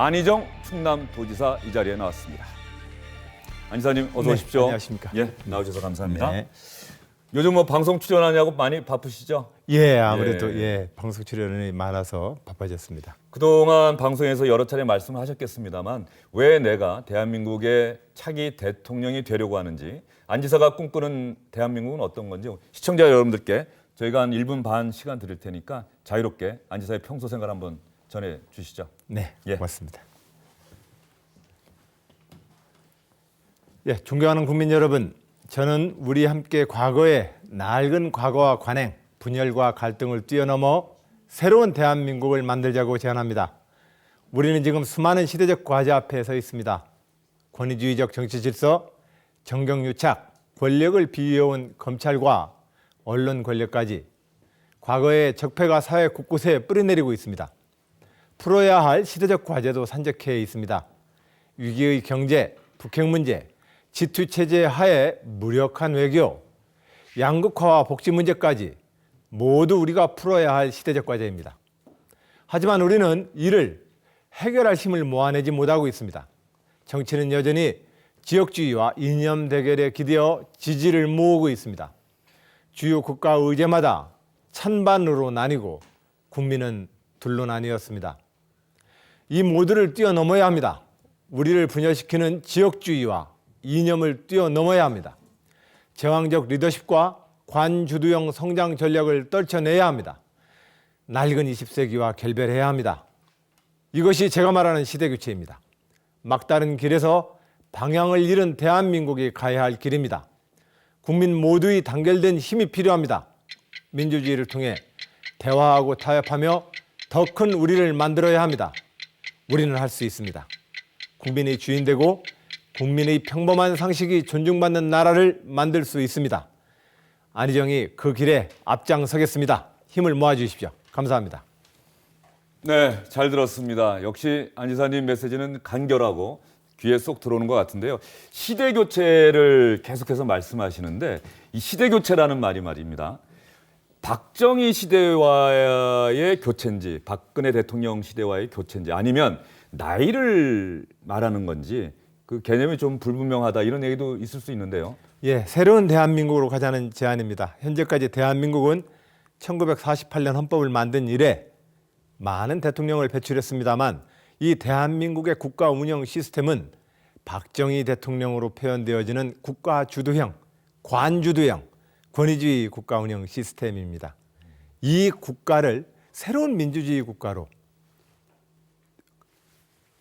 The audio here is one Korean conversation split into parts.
안희정 충남도지사 이 자리에 나왔습니다. 안 지사님 어서 네, 오십시오. 안녕하십니까. 예, 나오셔서 감사합니다. 네. 요즘 뭐 방송 출연하냐고 많이 바쁘시죠? 예, 아무래도 방송 출연이 많아서 바빠졌습니다. 그동안 방송에서 여러 차례 말씀을 하셨겠습니다만 왜 내가 대한민국의 차기 대통령이 되려고 하는지, 안 지사가 꿈꾸는 대한민국은 어떤 건지 시청자 여러분들께 저희가 한 1분 반 시간 드릴 테니까 자유롭게 안 지사의 평소 생활 한번 전해 주시죠. 네, 예. 고맙습니다. 예, 존경하는 국민 여러분, 저는 우리 함께 과거의 낡은 과거와 관행, 분열과 갈등을 뛰어넘어 새로운 대한민국을 만들자고 제안합니다. 우리는 지금 수많은 시대적 과제 앞에 서 있습니다. 권위주의적 정치 질서, 정경유착, 권력을 비워온 검찰과 언론 권력까지 과거의 적폐가 사회 곳곳에 뿌리내리고 있습니다. 풀어야 할 시대적 과제도 산적해 있습니다. 위기의 경제, 북핵 문제, 지투체제 하에 무력한 외교, 양극화와 복지 문제까지 모두 우리가 풀어야 할 시대적 과제입니다. 하지만 우리는 이를 해결할 힘을 모아내지 못하고 있습니다. 정치는 여전히 지역주의와 이념 대결에 기대어 지지를 모으고 있습니다. 주요 국가 의제마다 찬반으로 나뉘고 국민은 둘로 나뉘었습니다. 이 모두를 뛰어넘어야 합니다. 우리를 분열시키는 지역주의와 이념을 뛰어넘어야 합니다. 제왕적 리더십과 관주도형 성장 전략을 떨쳐내야 합니다. 낡은 20세기와 결별해야 합니다. 이것이 제가 말하는 시대교체입니다. 막다른 길에서 방향을 잃은 대한민국이 가야 할 길입니다. 국민 모두의 단결된 힘이 필요합니다. 민주주의를 통해 대화하고 타협하며 더 큰 우리를 만들어야 합니다. 우리는 할 수 있습니다. 국민의 주인 되고 국민의 평범한 상식이 존중받는 나라를 만들 수 있습니다. 안희정이 그 길에 앞장서겠습니다. 힘을 모아주십시오. 감사합니다. 네, 잘 들었습니다. 역시 안 지사님 메시지는 간결하고 귀에 쏙 들어오는 것 같은데요. 시대 교체를 계속해서 말씀하시는데 이 시대 교체라는 말이 말입니다. 박정희 시대와의 교체인지 박근혜 대통령 시대와의 교체인지 아니면 나이를 말하는 건지 그 개념이 좀 불분명하다 이런 얘기도 있을 수 있는데요. 예, 새로운 대한민국으로 가자는 제안입니다. 현재까지 대한민국은 1948년 헌법을 만든 이래 많은 대통령을 배출했습니다만 이 대한민국의 국가 운영 시스템은 박정희 대통령으로 표현되어지는 국가 주도형, 관주도형, 권위주의 국가 운영 시스템입니다. 이 국가를 새로운 민주주의 국가로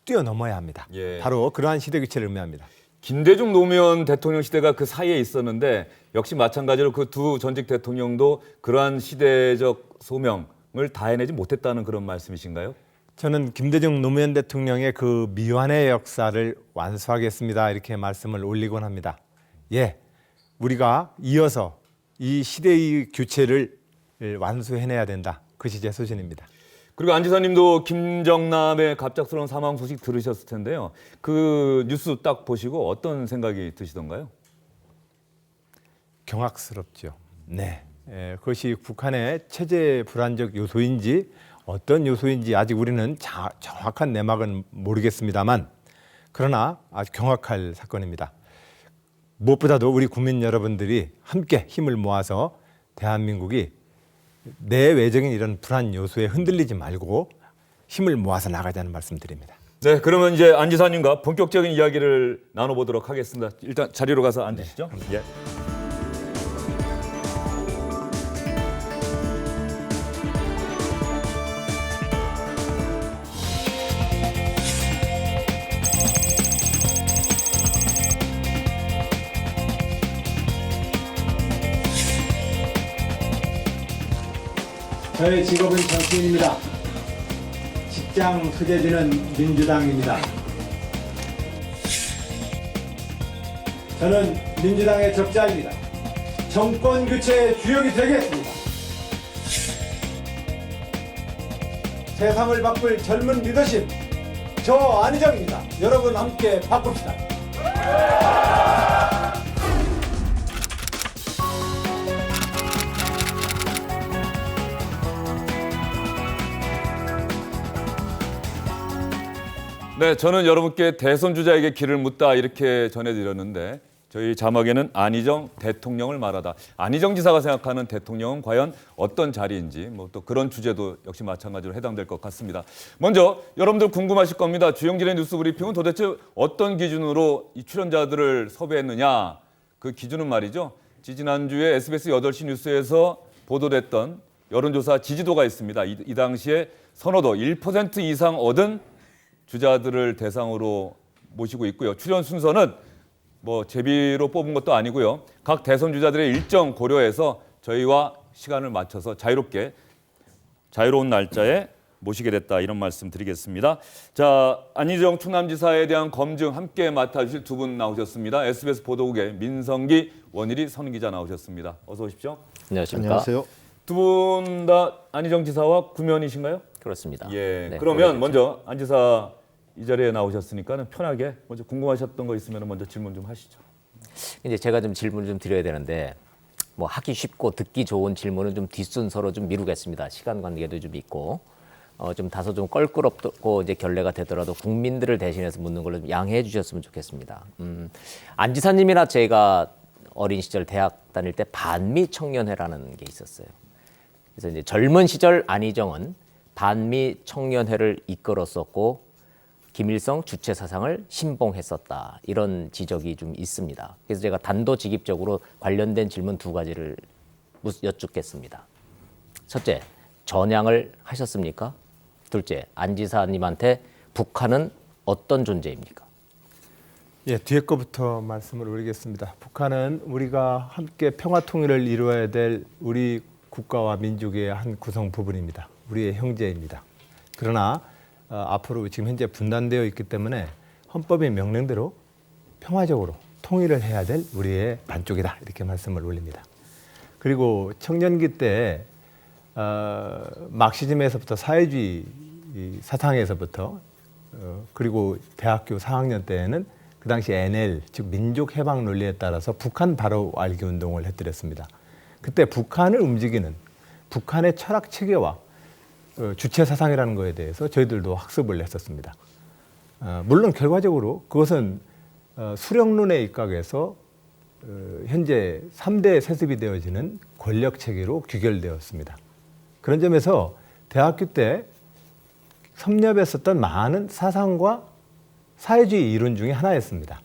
뛰어넘어야 합니다. 예. 바로 그러한 시대 교체를 의미합니다. 김대중 노무현 대통령 시대가 그 사이에 있었는데 역시 마찬가지로 그 두 전직 대통령도 그러한 시대적 소명을 다 해내지 못했다는 그런 말씀이신가요? 저는 김대중 노무현 대통령의 그 미완의 역사를 완수하겠습니다. 이렇게 말씀을 올리곤 합니다. 예, 우리가 이어서 이 시대의 교체를 완수해내야 된다. 그것이 제 소신입니다. 그리고 안 지사님도 김정남의 갑작스러운 사망 소식 들으셨을 텐데요. 그 뉴스 딱 보시고 어떤 생각이 드시던가요? 경악스럽죠. 네, 그것이 북한의 체제 불안적 요소인지 어떤 요소인지 아직 우리는 정확한 내막은 모르겠습니다만 그러나 아주 경악할 사건입니다. 무엇보다도 우리 국민 여러분들이 함께 힘을 모아서 대한민국이 내외적인 이런 불안 요소에 흔들리지 말고 힘을 모아서 나가자는 말씀드립니다. 네, 그러면 이제 안 지사님과 본격적인 이야기를 나눠보도록 하겠습니다. 일단 자리로 가서 앉으시죠. 네. 예. 저의 직업은 정치인입니다. 직장 소재지는 민주당입니다. 저는 민주당의 적자입니다. 정권 교체의 주역이 되겠습니다. 세상을 바꿀 젊은 리더십, 저 안희정입니다. 여러분 함께 바꿉시다. 네, 저는 여러분께 대선 주자에게 길을 묻다 이렇게 전해드렸는데 저희 자막에는 안희정 대통령을 말하다. 안희정 지사가 생각하는 대통령은 과연 어떤 자리인지 뭐 또 그런 주제도 역시 마찬가지로 해당될 것 같습니다. 먼저 여러분들 궁금하실 겁니다. 주영진의 뉴스 브리핑은 도대체 어떤 기준으로 이 출연자들을 섭외했느냐. 그 기준은 말이죠. 지난주에 SBS 8시 뉴스에서 보도됐던 여론조사 지지도가 있습니다. 이 당시에 선호도 1% 이상 얻은 주자들을 대상으로 모시고 있고요. 출연 순서는 뭐 제비로 뽑은 것도 아니고요. 각 대선 주자들의 일정 고려해서 저희와 시간을 맞춰서 자유로운 날짜에 모시게 됐다 이런 말씀 드리겠습니다. 자, 안희정 충남지사에 대한 검증 함께 맡아주실 두 분 나오셨습니다. SBS 보도국의 민성기 원일이 선기자 나오셨습니다. 어서 오십시오. 안녕하십니까. 안녕하세요. 두 분 다 안희정 지사와 구면이신가요? 그렇습니다. 예. 네, 그러면 먼저 안 지사 이 자리에 나오셨으니까 편하게 먼저 궁금하셨던 거 있으면 먼저 질문 좀 하시죠. 이제 제가 좀 질문을 좀 드려야 되는데 뭐 하기 쉽고 듣기 좋은 질문은 좀 뒷순서로 좀 미루겠습니다. 시간 관계도 좀 있고 좀 다소 좀 껄끄럽고 이제 결례가 되더라도 국민들을 대신해서 묻는 걸로 좀 양해해 주셨으면 좋겠습니다. 안 지사님이나 제가 어린 시절 대학 다닐 때 반미 청년회라는 게 있었어요. 그래서 이제 젊은 시절 안희정은 반미 청년회를 이끌었었고 김일성 주체 사상을 신봉했었다. 이런 지적이 좀 있습니다. 그래서 제가 단도직입적으로 관련된 질문 두 가지를 여쭙겠습니다. 첫째, 전향을 하셨습니까? 둘째, 안 지사님한테 북한은 어떤 존재입니까? 예, 뒤에 거부터 말씀을 올리겠습니다. 북한은 우리가 함께 평화 통일을 이루어야 될 우리 국가와 민족의 한 구성 부분입니다. 우리의 형제입니다. 그러나 앞으로 지금 현재 분단되어 있기 때문에 헌법의 명령대로 평화적으로 통일을 해야 될 우리의 반쪽이다 이렇게 말씀을 올립니다. 그리고 청년기 때 막시즘에서부터 사회주의 사상에서부터 그리고 대학교 4학년 때에는 그 당시 NL 즉 민족해방 논리에 따라서 북한 바로 알기 운동을 해드렸습니다. 그때 북한을 움직이는 북한의 철학 체계와 주체 사상이라는 것에 대해서 저희들도 학습을 했었습니다. 물론 결과적으로 그것은 수령론에 입각해서 현재 3대 세습이 되어지는 권력 체계로 귀결되었습니다. 그런 점에서 대학교 때 섭렵했었던 많은 사상과 사회주의 이론 중에 하나였습니다.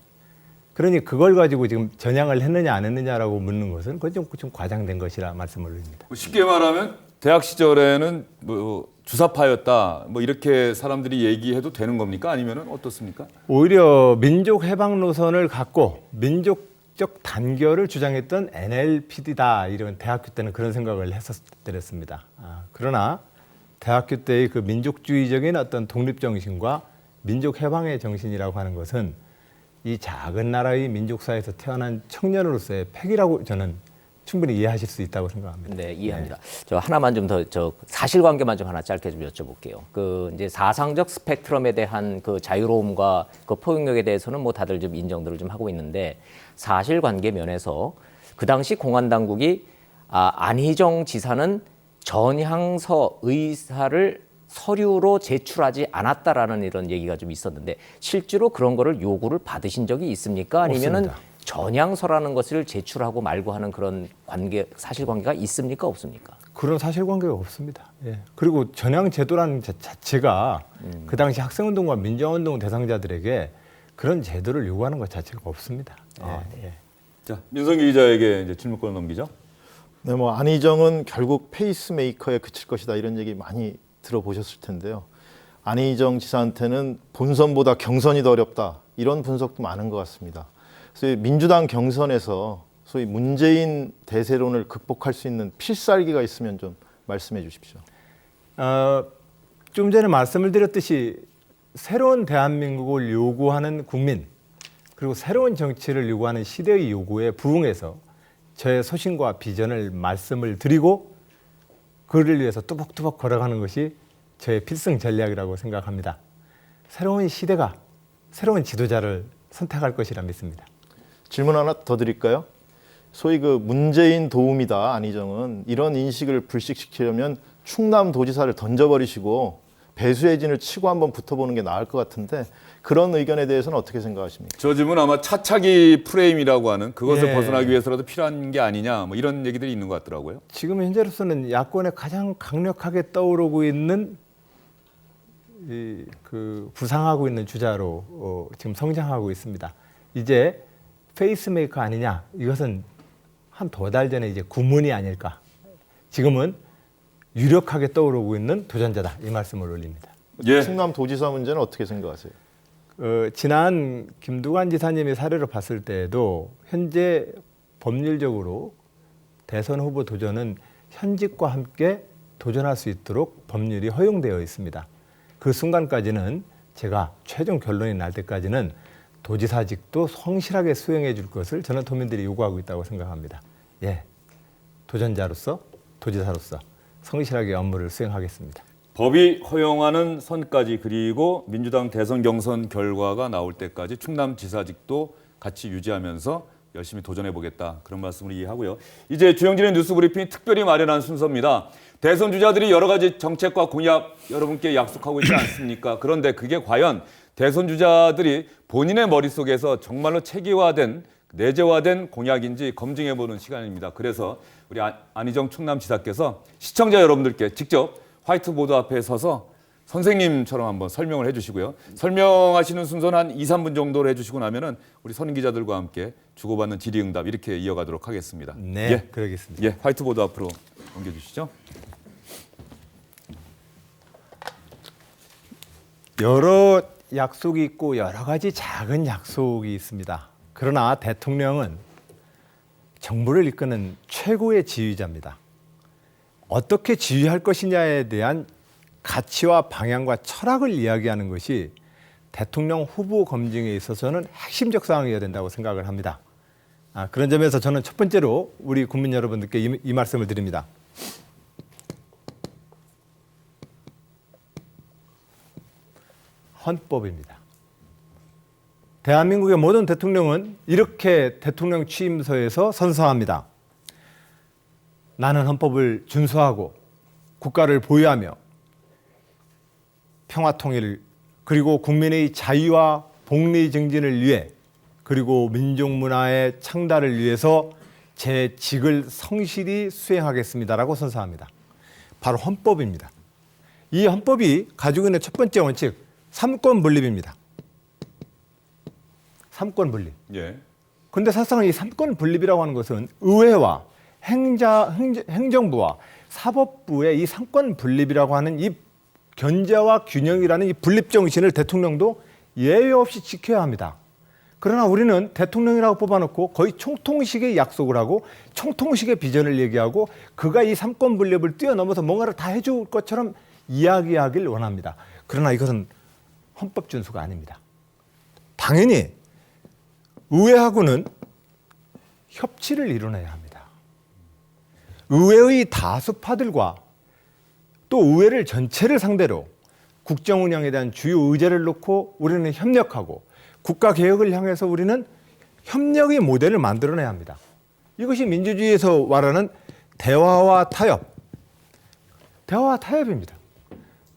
그러니 그걸 가지고 지금 전향을 했느냐 안 했느냐라고 묻는 것은 그건 좀 과장된 것이라 말씀을 올립니다. 쉽게 말하면 대학 시절에는 뭐 주사파였다 뭐 이렇게 사람들이 얘기해도 되는 겁니까? 아니면 어떻습니까? 오히려 민족 해방 노선을 갖고 민족적 단결을 주장했던 NLPD다 이런 대학교 때는 그런 생각을 했었더랬습니다. 그러나 대학교 때의 그 민족주의적인 어떤 독립 정신과 민족 해방의 정신이라고 하는 것은 이 작은 나라의 민족사에서 태어난 청년으로서의 팩이라고 저는 충분히 이해하실 수 있다고 생각합니다. 네, 이해합니다. 저 하나만 좀 더 사실관계만 좀 하나 짧게 좀 여쭤볼게요. 그 이제 사상적 스펙트럼에 대한 그 자유로움과 그 포용력에 대해서는 뭐 다들 좀 인정들을 좀 하고 있는데 사실관계 면에서 그 당시 공안 당국이 안희정 지사는 전향서 의사를 서류로 제출하지 않았다라는 이런 얘기가 좀 있었는데 실제로 그런 거를 요구를 받으신 적이 있습니까? 아니면은 없습니다. 전향서라는 것을 제출하고 말고 하는 그런 사실관계가 있습니까? 없습니까? 그런 사실관계가 없습니다. 예. 그리고 전향 제도라는 자체가 그 당시 학생운동과 민주화운동 대상자들에게 그런 제도를 요구하는 것 자체가 없습니다. 예. 예. 자, 민성기 기자에게 이제 질문권을 넘기죠. 네, 뭐 안희정은 결국 페이스메이커에 그칠 것이다 이런 얘기 많이 들어보셨을 텐데요. 안희정 지사한테는 본선보다 경선이 더 어렵다 이런 분석도 많은 것 같습니다. 그래서 민주당 경선에서 소위 문재인 대세론을 극복할 수 있는 필살기가 있으면 좀 말씀해 주십시오. 좀 전에 말씀을 드렸듯이 새로운 대한민국을 요구하는 국민 그리고 새로운 정치를 요구하는 시대의 요구에 부응해서 저의 소신과 비전을 말씀을 드리고 그를 위해서 뚜벅뚜벅 걸어가는 것이 저의 필승 전략이라고 생각합니다. 새로운 시대가 새로운 지도자를 선택할 것이라 믿습니다. 질문 하나 더 드릴까요? 소위 그 문재인 도움이다 안희정은 이런 인식을 불식시키려면 충남도지사를 던져버리시고 배수의 진을 치고 한번 붙어보는 게 나을 것 같은데 그런 의견에 대해서는 어떻게 생각하십니까? 저 집은 아마 차차기 프레임이라고 하는 그것을 예. 벗어나기 위해서라도 필요한 게 아니냐 뭐 이런 얘기들이 있는 것 같더라고요. 지금 현재로서는 야권에 가장 강력하게 떠오르고 있는 그 부상하고 있는 주자로 지금 성장하고 있습니다. 이제 페이스메이커 아니냐? 이것은 한 2달 전에 이제 구문이 아닐까. 지금은 유력하게 떠오르고 있는 도전자다. 이 말씀을 올립니다. 예. 충남도지사 문제는 어떻게 생각하세요? 지난 김두관 지사님의 사례를 봤을 때에도 현재 법률적으로 대선 후보 도전은 현직과 함께 도전할 수 있도록 법률이 허용되어 있습니다. 그 순간까지는 제가 최종 결론이 날 때까지는 도지사직도 성실하게 수행해 줄 것을 저는 도민들이 요구하고 있다고 생각합니다. 예, 도전자로서 도지사로서 성실하게 업무를 수행하겠습니다. 법이 허용하는 선까지 그리고 민주당 대선 경선 결과가 나올 때까지 충남지사직도 같이 유지하면서 열심히 도전해 보겠다. 그런 말씀을 이해하고요. 이제 주영진의 뉴스브리핑이 특별히 마련한 순서입니다. 대선 주자들이 여러 가지 정책과 공약 여러분께 약속하고 있지 않습니까? 그런데 그게 과연 대선 주자들이 본인의 머릿속에서 정말로 체계화된 내재화된 공약인지 검증해보는 시간입니다. 그래서 우리 안희정 충남지사께서 시청자 여러분들께 직접 화이트보드 앞에 서서 선생님처럼 한번 설명을 해주시고요. 설명하시는 순서는 한 2, 3분 정도로 해주시고 나면은 우리 선임 기자들과 함께 주고받는 질의응답 이렇게 이어가도록 하겠습니다. 네, 예. 그러겠습니다. 예, 화이트보드 앞으로 옮겨주시죠. 여러 약속이 있고 여러 가지 작은 약속이 있습니다. 그러나 대통령은 정부를 이끄는 최고의 지휘자입니다. 어떻게 지휘할 것이냐에 대한 가치와 방향과 철학을 이야기하는 것이 대통령 후보 검증에 있어서는 핵심적 사항이어야 된다고 생각을 합니다. 그런 점에서 저는 첫 번째로 우리 국민 여러분들께 이 말씀을 드립니다. 헌법입니다. 대한민국의 모든 대통령은 이렇게 대통령 취임서에서 선서합니다. 나는 헌법을 준수하고 국가를 보유하며 평화 통일 그리고 국민의 자유와 복리 증진을 위해 그리고 민족 문화의 창달을 위해서 제 직을 성실히 수행하겠습니다라고 선서합니다. 바로 헌법입니다. 이 헌법이 가지고 있는 첫 번째 원칙, 삼권 분립입니다. 삼권 분립. 예. 그런데 사실상 이 삼권 분립이라고 하는 것은 의회와 행정부와 사법부의 이 삼권 분립이라고 하는 이 견제와 균형이라는 이 분립 정신을 대통령도 예외 없이 지켜야 합니다. 그러나 우리는 대통령이라고 뽑아놓고 거의 총통식의 약속을 하고 총통식의 비전을 얘기하고 그가 이 삼권 분립을 뛰어넘어서 뭔가를 다 해줄 것처럼 이야기하길 원합니다. 그러나 이것은 헌법 준수가 아닙니다. 당연히 의회하고는 협치를 이뤄내야 합니다. 의회의 다수파들과 또 의회를 전체를 상대로 국정 운영에 대한 주요 의제를 놓고 우리는 협력하고 국가 개혁을 향해서 우리는 협력의 모델을 만들어내야 합니다. 이것이 민주주의에서 말하는 대화와 타협. 대화와 타협입니다.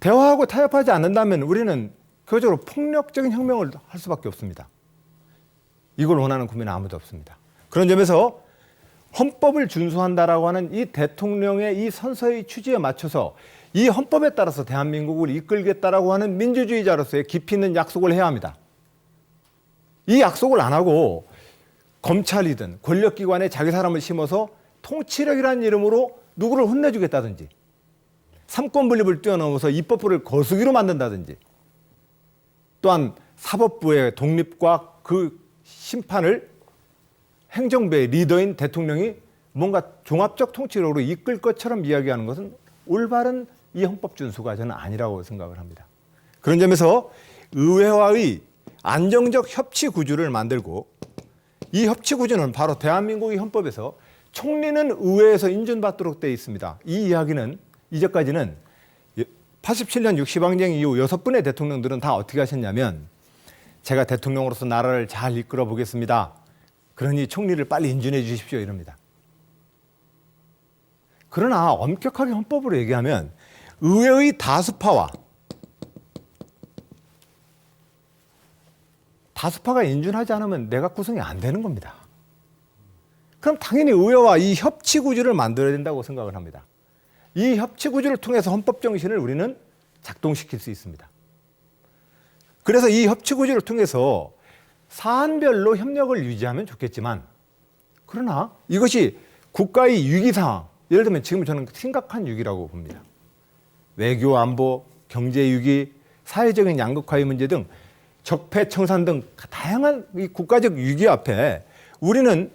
대화하고 타협하지 않는다면 우리는 결과적으로 폭력적인 혁명을 할 수밖에 없습니다. 이걸 원하는 국민은 아무도 없습니다. 그런 점에서 헌법을 준수한다라고 하는 이 대통령의 이 선서의 취지에 맞춰서 이 헌법에 따라서 대한민국을 이끌겠다라고 하는 민주주의자로서의 깊이 있는 약속을 해야 합니다. 이 약속을 안 하고 검찰이든 권력기관에 자기 사람을 심어서 통치력이라는 이름으로 누구를 혼내주겠다든지 삼권 분립을 뛰어넘어서 입법부를 거수기로 만든다든지 또한 사법부의 독립과 그 심판을 행정부의 리더인 대통령이 뭔가 종합적 통치력으로 이끌 것처럼 이야기하는 것은 올바른 이 헌법 준수가 저는 아니라고 생각을 합니다. 그런 점에서 의회와의 안정적 협치 구조를 만들고 이 협치 구조는 바로 대한민국의 헌법에서 총리는 의회에서 인준받도록 되어 있습니다. 이 이야기는 이제까지는 87년 60항쟁 이후 6분의 대통령들은 다 어떻게 하셨냐면 제가 대통령으로서 나라를 잘 이끌어 보겠습니다. 그러니 총리를 빨리 인준해 주십시오 이럽니다. 그러나 엄격하게 헌법으로 얘기하면 의회의 다수파와 다수파가 인준하지 않으면 내각 구성이 안 되는 겁니다. 그럼 당연히 의회와 이 협치 구조를 만들어야 된다고 생각을 합니다. 이 협치 구조를 통해서 헌법 정신을 우리는 작동시킬 수 있습니다. 그래서 이 협치 구조를 통해서 사안별로 협력을 유지하면 좋겠지만, 그러나 이것이 국가의 위기 상황, 예를 들면 지금 저는 심각한 위기라고 봅니다. 외교, 안보, 경제 위기, 사회적인 양극화의 문제 등 적폐, 청산 등 다양한 이 국가적 위기 앞에 우리는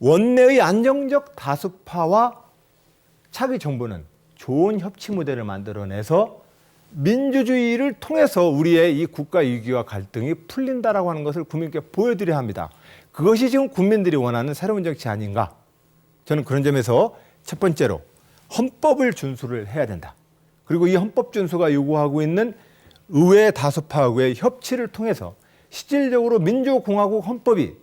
원내의 안정적 다수파와 차기 정부는 좋은 협치 모델을 만들어내서 민주주의를 통해서 우리의 이 국가 위기와 갈등이 풀린다라고 하는 것을 국민께 보여드려야 합니다. 그것이 지금 국민들이 원하는 새로운 정치 아닌가? 저는 그런 점에서 첫 번째로 헌법을 준수를 해야 된다. 그리고 이 헌법 준수가 요구하고 있는 의회 다수파하고의 협치를 통해서 실질적으로 민주공화국 헌법이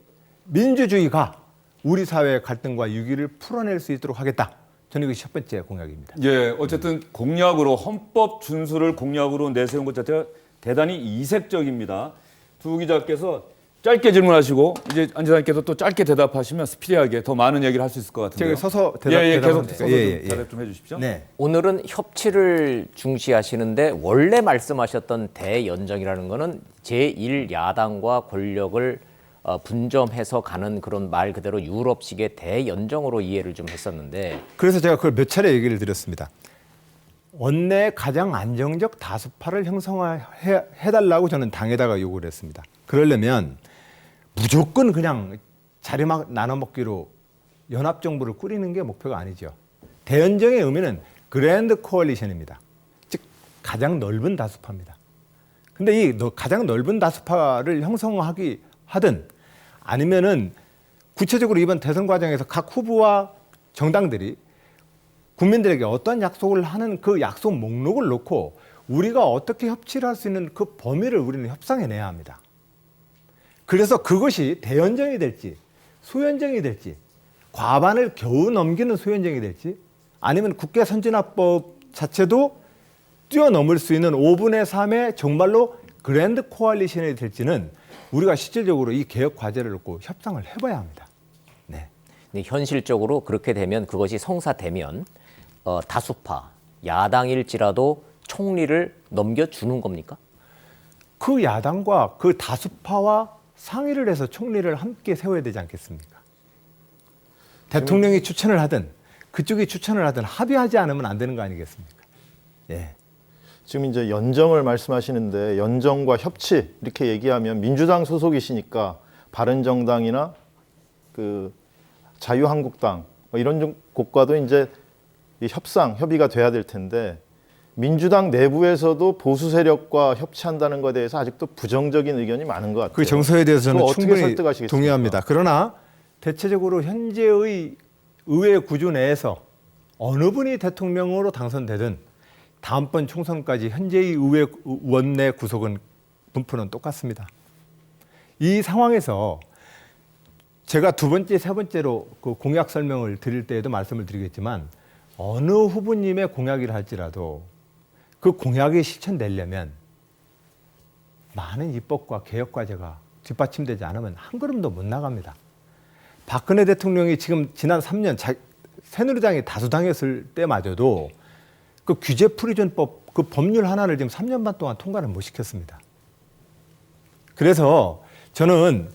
민주주의가 우리 사회의 갈등과 위기를 풀어낼 수 있도록 하겠다. 저는 이것이 첫 번째 공약입니다. 예, 어쨌든 공약으로 헌법 준수를 공약으로 내세운 것 자체가 대단히 이색적입니다. 두 기자께서 짧게 질문하시고 이제 안 지사님께서 또 짧게 대답하시면 스피디하게 더 많은 얘기를 할 수 있을 것 같은데요. 제가 서서 계속 대답하면 서서 돼요. 대답 좀 해주십시오. 네. 오늘은 협치를 중시하시는데 원래 말씀하셨던 대연정이라는 거는 제1야당과 권력을 분점해서 가는 그런 말 그대로 유럽식의 대연정으로 이해를 좀 했었는데, 그래서 제가 그걸 몇 차례 얘기를 드렸습니다. 원내 가장 안정적 다수파를 형성해달라고 저는 당에다가 요구를 했습니다. 그러려면 무조건 그냥 자리막 나눠먹기로 연합정부를 꾸리는 게 목표가 아니죠. 대연정의 의미는 그랜드 코얼리션입니다. 즉 가장 넓은 다수파입니다. 근데 이 가장 넓은 다수파를 형성하기 하든 아니면은 구체적으로 이번 대선 과정에서 각 후보와 정당들이 국민들에게 어떤 약속을 하는 그 약속 목록을 놓고 우리가 어떻게 협치를 할 수 있는 그 범위를 우리는 협상해내야 합니다. 그래서 그것이 대연정이 될지 소연정이 될지 과반을 겨우 넘기는 소연정이 될지 아니면 국회 선진화법 자체도 뛰어넘을 수 있는 5분의 3의 정말로 그랜드 코알리션이 될지는 우리가 실질적으로 이 개혁 과제를 놓고 협상을 해봐야 합니다. 네. 근데 현실적으로 그렇게 되면 그것이 성사되면 다수파 야당일지라도 총리를 넘겨주는 겁니까? 그 야당과 그 다수파와 상의를 해서 총리를 함께 세워야 되지 않겠습니까? 대통령이 추천을 하든 그쪽이 추천을 하든 합의하지 않으면 안 되는 거 아니겠습니까? 예. 지금 이제 연정을 말씀하시는데 연정과 협치 이렇게 얘기하면 민주당 소속이시니까 바른정당이나 그 자유한국당 뭐 이런 곳과도 이제 이 협의가 돼야 될 텐데 민주당 내부에서도 보수 세력과 협치한다는 것에 대해서 아직도 부정적인 의견이 많은 것 같아요. 그 정서에 대해서 저는 그거 어떻게 충분히 설득하시겠습니까? 동의합니다. 그러나 대체적으로 현재의 의회 구조 내에서 어느 분이 대통령으로 당선되든 다음번 총선까지 현재의 의회 원내 구속은 분포는 똑같습니다. 이 상황에서 제가 두 번째, 세 번째로 그 공약 설명을 드릴 때에도 말씀을 드리겠지만 어느 후보님의 공약이라 할지라도 그 공약이 실천되려면 많은 입법과 개혁 과제가 뒷받침되지 않으면 한 걸음도 못 나갑니다. 박근혜 대통령이 지금 지난 3년 새누리당이 다수당했을 때마저도 그 규제 프리존법 그 법률 하나를 지금 3년 반 동안 통과를 못 시켰습니다. 그래서 저는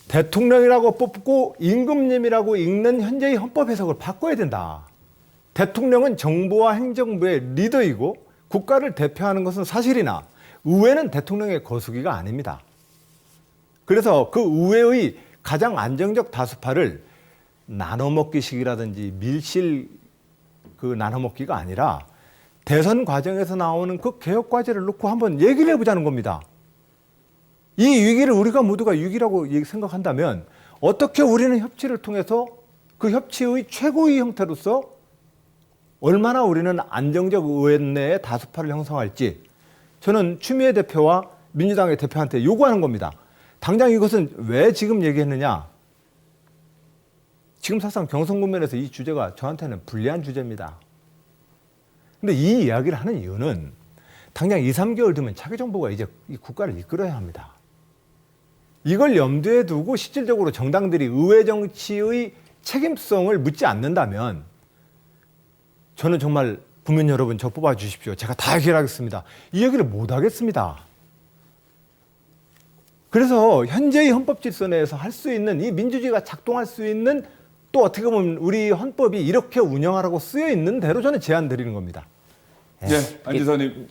대통령이라고 뽑고 임금님이라고 읽는 현재의 헌법 해석을 바꿔야 된다. 대통령은 정부와 행정부의 리더이고 국가를 대표하는 것은 사실이나 의회는 대통령의 거수기가 아닙니다. 그래서 그 의회의 가장 안정적 다수파를 나눠먹기식이라든지 밀실 그 나눠먹기가 아니라 대선 과정에서 나오는 그 개혁 과제를 놓고 한번 얘기를 해보자는 겁니다. 이 위기를 우리가 모두가 위기라고 생각한다면 어떻게 우리는 협치를 통해서 그 협치의 최고의 형태로서 얼마나 우리는 안정적 의회 내에 다수파를 형성할지 저는 추미애 대표와 민주당의 대표한테 요구하는 겁니다. 당장 이것은 왜 지금 얘기했느냐? 지금 사실상 경선 국면에서 이 주제가 저한테는 불리한 주제입니다. 근데 이 이야기를 하는 이유는 당장 2, 3개월 뒤면 차기 정부가 이제 이 국가를 이끌어야 합니다. 이걸 염두에 두고 실질적으로 정당들이 의회 정치의 책임성을 묻지 않는다면 저는 정말 국민 여러분 저 뽑아주십시오. 제가 다 해결하겠습니다. 이 얘기를 못 하겠습니다. 그래서 현재의 헌법 질서 내에서 할 수 있는 이 민주주의가 작동할 수 있는 또 어떻게 보면 우리 헌법이 이렇게 운영하라고 쓰여 있는 대로 저는 제안 드리는 겁니다. 네, 안 지사님,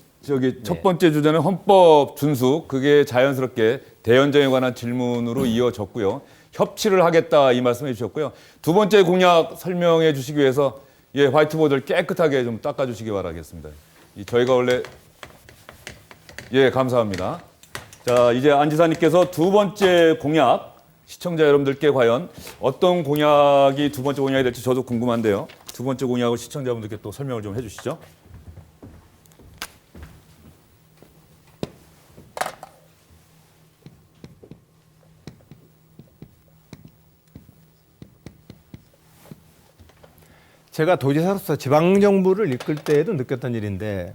첫 번째 주제는 헌법 준수, 그게 자연스럽게 대연정에 관한 질문으로 이어졌고요. 협치를 하겠다 이 말씀해 주셨고요. 두 번째 공약 설명해 주시기 위해서 화이트보드를 깨끗하게 좀 닦아주시기 바라겠습니다. 저희가 원래 감사합니다. 자, 이제 안 지사님께서 두 번째 공약, 시청자 여러분들께 과연 어떤 공약이 두 번째 공약이 될지 저도 궁금한데요. 두 번째 공약을 시청자분들께 또 설명을 좀 해주시죠. 제가 도지사로서 지방정부를 이끌 때에도 느꼈던 일인데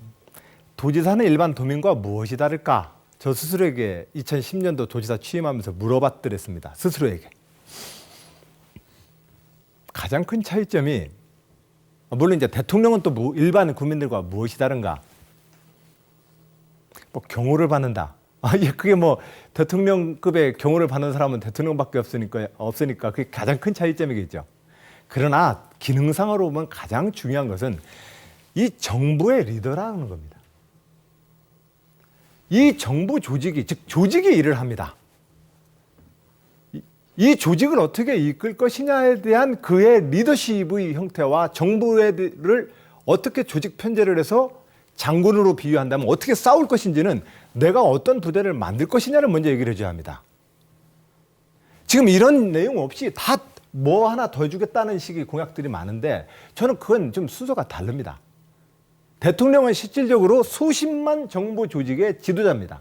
도지사는 일반 도민과 무엇이 다를까? 저 스스로에게 2010년도 도지사 취임하면서 물어봤더랬습니다. 스스로에게. 가장 큰 차이점이 물론 이제 대통령은 또 일반 국민들과 무엇이 다른가? 뭐 경호를 받는다. 그게 뭐 대통령급의 경호를 받는 사람은 대통령밖에 없으니까 그게 가장 큰 차이점이겠죠. 그러나 기능상으로 보면 가장 중요한 것은 이 정부의 리더라는 겁니다. 이 정부 조직이, 즉 조직이 일을 합니다. 이 조직을 어떻게 이끌 것이냐에 대한 그의 리더십의 형태와 정부를 어떻게 조직 편제를 해서 장군으로 비유한다면 어떻게 싸울 것인지는 내가 어떤 부대를 만들 것이냐를 먼저 얘기를 해줘야 합니다. 지금 이런 내용 없이 다 뭐 하나 더 해주겠다는 식의 공약들이 많은데 저는 그건 좀 순서가 다릅니다. 대통령은 실질적으로 수십만 정부 조직의 지도자입니다.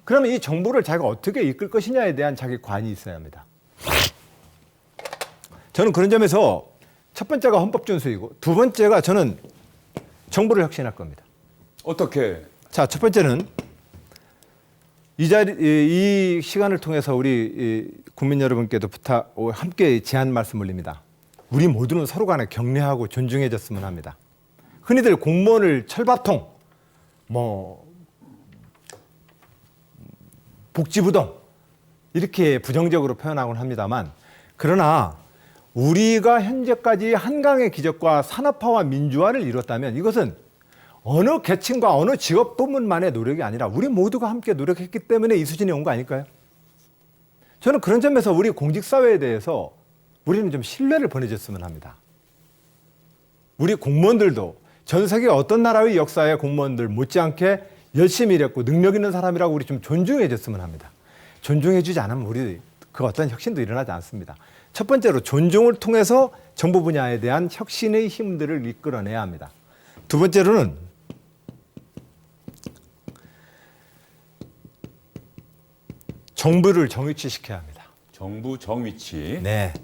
그러면 이 정부를 자기가 어떻게 이끌 것이냐에 대한 자기 관이 있어야 합니다. 저는 그런 점에서 첫 번째가 헌법 준수이고 두 번째가 저는 정부를 혁신할 겁니다. 어떻게? 자, 첫 번째는 이 시간을 통해서 우리 국민 여러분께도 함께 제안 말씀 올립니다. 우리 모두는 서로 간에 경례하고 존중해줬으면 합니다. 흔히들 공무원을 철밥통, 복지부동 이렇게 부정적으로 표현하곤 합니다만 그러나 우리가 현재까지 한강의 기적과 산업화와 민주화를 이뤘다면 이것은 어느 계층과 어느 직업부문만의 노력이 아니라 우리 모두가 함께 노력했기 때문에 이 수준이 온 거 아닐까요? 저는 그런 점에서 우리 공직사회에 대해서 우리는 좀 신뢰를 보내줬으면 합니다. 우리 공무원들도 전 세계 어떤 나라의 역사의 공무원들 못지않게 열심히 일했고 능력 있는 사람이라고 우리 좀 존중해 줬으면 합니다. 존중해 주지 않으면 우리 그 어떤 혁신도 일어나지 않습니다. 첫 번째로 존중을 통해서 정보 분야에 대한 혁신의 힘들을 이끌어내야 합니다. 두 번째로는 정부를 정위치시켜야 합니다. 정부 정위치. 네.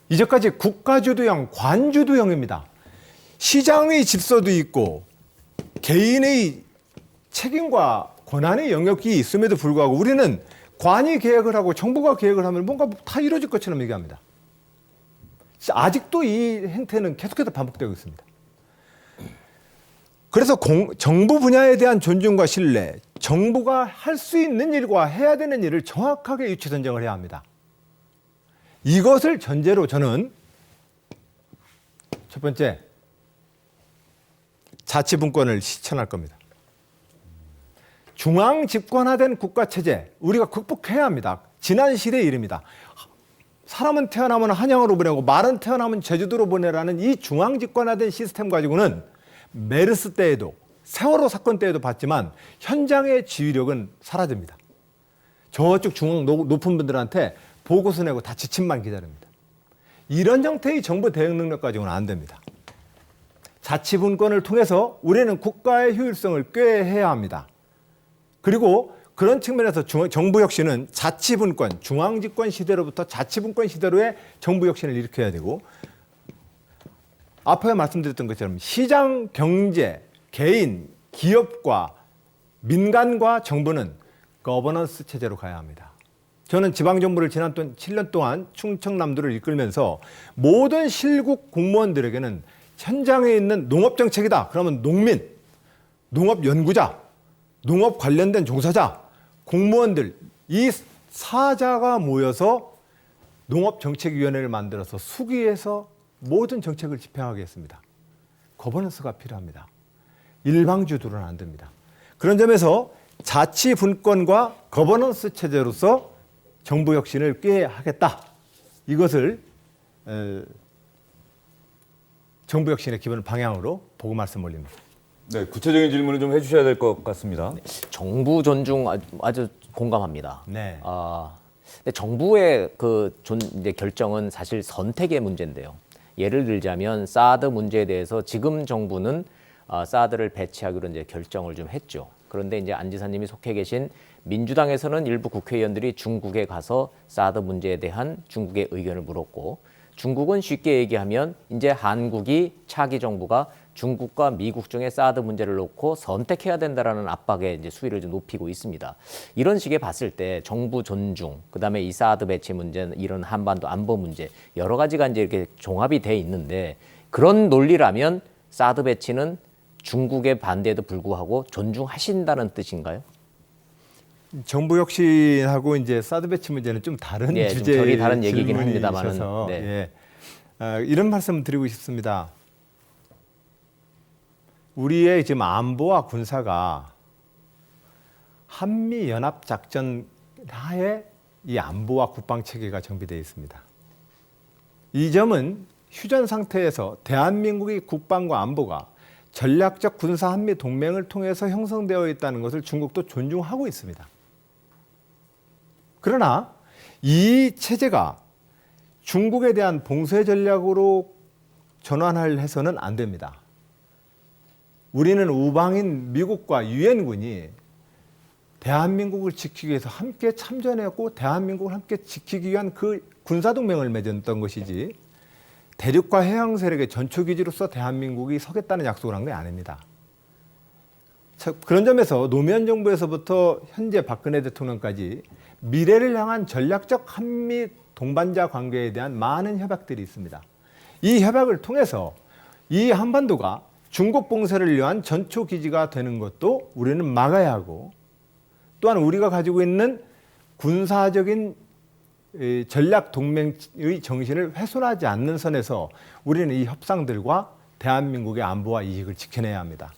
이제까지 국가주도형, 관주도형입니다. 시장의 질서도 있고 개인의 책임과 권한의 영역이 있음에도 불구하고 우리는 관이 계획을 하고 정부가 계획을 하면 뭔가 다 이루어질 것처럼 얘기합니다. 아직도 이 행태는 계속해서 반복되고 있습니다. 그래서 정부 분야에 대한 존중과 신뢰, 정부가 할 수 있는 일과 해야 되는 일을 정확하게 유치 선정을 해야 합니다. 이것을 전제로 저는 첫 번째, 자치분권을 실천할 겁니다. 중앙 집권화된 국가체제, 우리가 극복해야 합니다. 지난 시대의 일입니다. 사람은 태어나면 한양으로 보내고 말은 태어나면 제주도로 보내라는 이 중앙 집권화된 시스템 가지고는 메르스 때에도 세월호 사건 때에도 봤지만 현장의 지휘력은 사라집니다. 저쪽 중앙 높은 분들한테 보고서 내고 다 지침만 기다립니다. 이런 형태의 정부 대응 능력 가지고는 안 됩니다. 자치분권을 통해서 우리는 국가의 효율성을 꾀해야 합니다. 그리고 그런 측면에서 정부 혁신은 자치분권, 중앙집권 시대로부터 자치분권 시대로의 정부 혁신을 일으켜야 되고 앞에 말씀드렸던 것처럼 시장, 경제, 개인, 기업과 민간과 정부는 거버넌스 체제로 가야 합니다. 저는 지방정부를 지난 7년 동안 충청남도를 이끌면서 모든 실국 공무원들에게는 현장에 있는 농업정책이다. 그러면 농민, 농업연구자, 농업 관련된 종사자, 공무원들 이 사자가 모여서 농업정책위원회를 만들어서 수기에서 모든 정책을 집행하겠습니다. 거버넌스가 필요합니다. 일방주도로는 안 됩니다. 그런 점에서 자치 분권과 거버넌스 체제로서 정부 혁신을 꾀하겠다. 이것을 정부 혁신의 기본 방향으로 보고 말씀 올립니다. 네, 구체적인 질문을 좀 해주셔야 될 것 같습니다. 정부 존중 아주 공감합니다. 네. 근데 정부의 이제 결정은 사실 선택의 문제인데요. 예를 들자면 사드 문제에 대해서 지금 정부는 사드를 배치하기로 이제 결정을 좀 했죠. 그런데 이제 안 지사님이 속해 계신 민주당에서는 일부 국회의원들이 중국에 가서 사드 문제에 대한 중국의 의견을 물었고, 중국은 쉽게 얘기하면 이제 한국이 차기 정부가 중국과 미국 중에 사드 문제를 놓고 선택해야 된다라는 압박에 이제 수위를 좀 높이고 있습니다. 이런 식의 봤을 때 정부 존중, 그다음에 이 사드 배치 문제, 이런 한반도 안보 문제 여러 가지가 이제 이렇게 종합이 돼 있는데, 그런 논리라면 사드 배치는 중국의 반대에도 불구하고 존중하신다는 뜻인가요? 정부 혁신하고 이제 사드 배치 문제는 좀 다른 예, 좀 주제의 결이 다른 얘기긴 질문이셔서, 합니다만은, 네. 예. 이런 말씀 드리고 싶습니다. 우리의 지금 안보와 군사가 한미 연합 작전 하에 이 안보와 국방 체계가 정비되어 있습니다. 이 점은 휴전 상태에서 대한민국의 국방과 안보가 전략적 군사 한미 동맹을 통해서 형성되어 있다는 것을 중국도 존중하고 있습니다. 그러나 이 체제가 중국에 대한 봉쇄 전략으로 전환을 해서는 안 됩니다. 우리는 우방인 미국과 유엔군이 대한민국을 지키기 위해서 함께 참전했고 대한민국을 함께 지키기 위한 그 군사동맹을 맺었던 것이지, 대륙과 해양 세력의 전초기지로서 대한민국이 서겠다는 약속을 한 게 아닙니다. 그런 점에서 노무현 정부에서부터 현재 박근혜 대통령까지 미래를 향한 전략적 한미 동반자 관계에 대한 많은 협약들이 있습니다. 이 협약을 통해서 이 한반도가 중국 봉쇄를 위한 전초기지가 되는 것도 우리는 막아야 하고, 또한 우리가 가지고 있는 군사적인 전략 동맹의 정신을 훼손하지 않는 선에서 우리는 이 협상들과 대한민국의 안보와 이익을 지켜내야 합니다.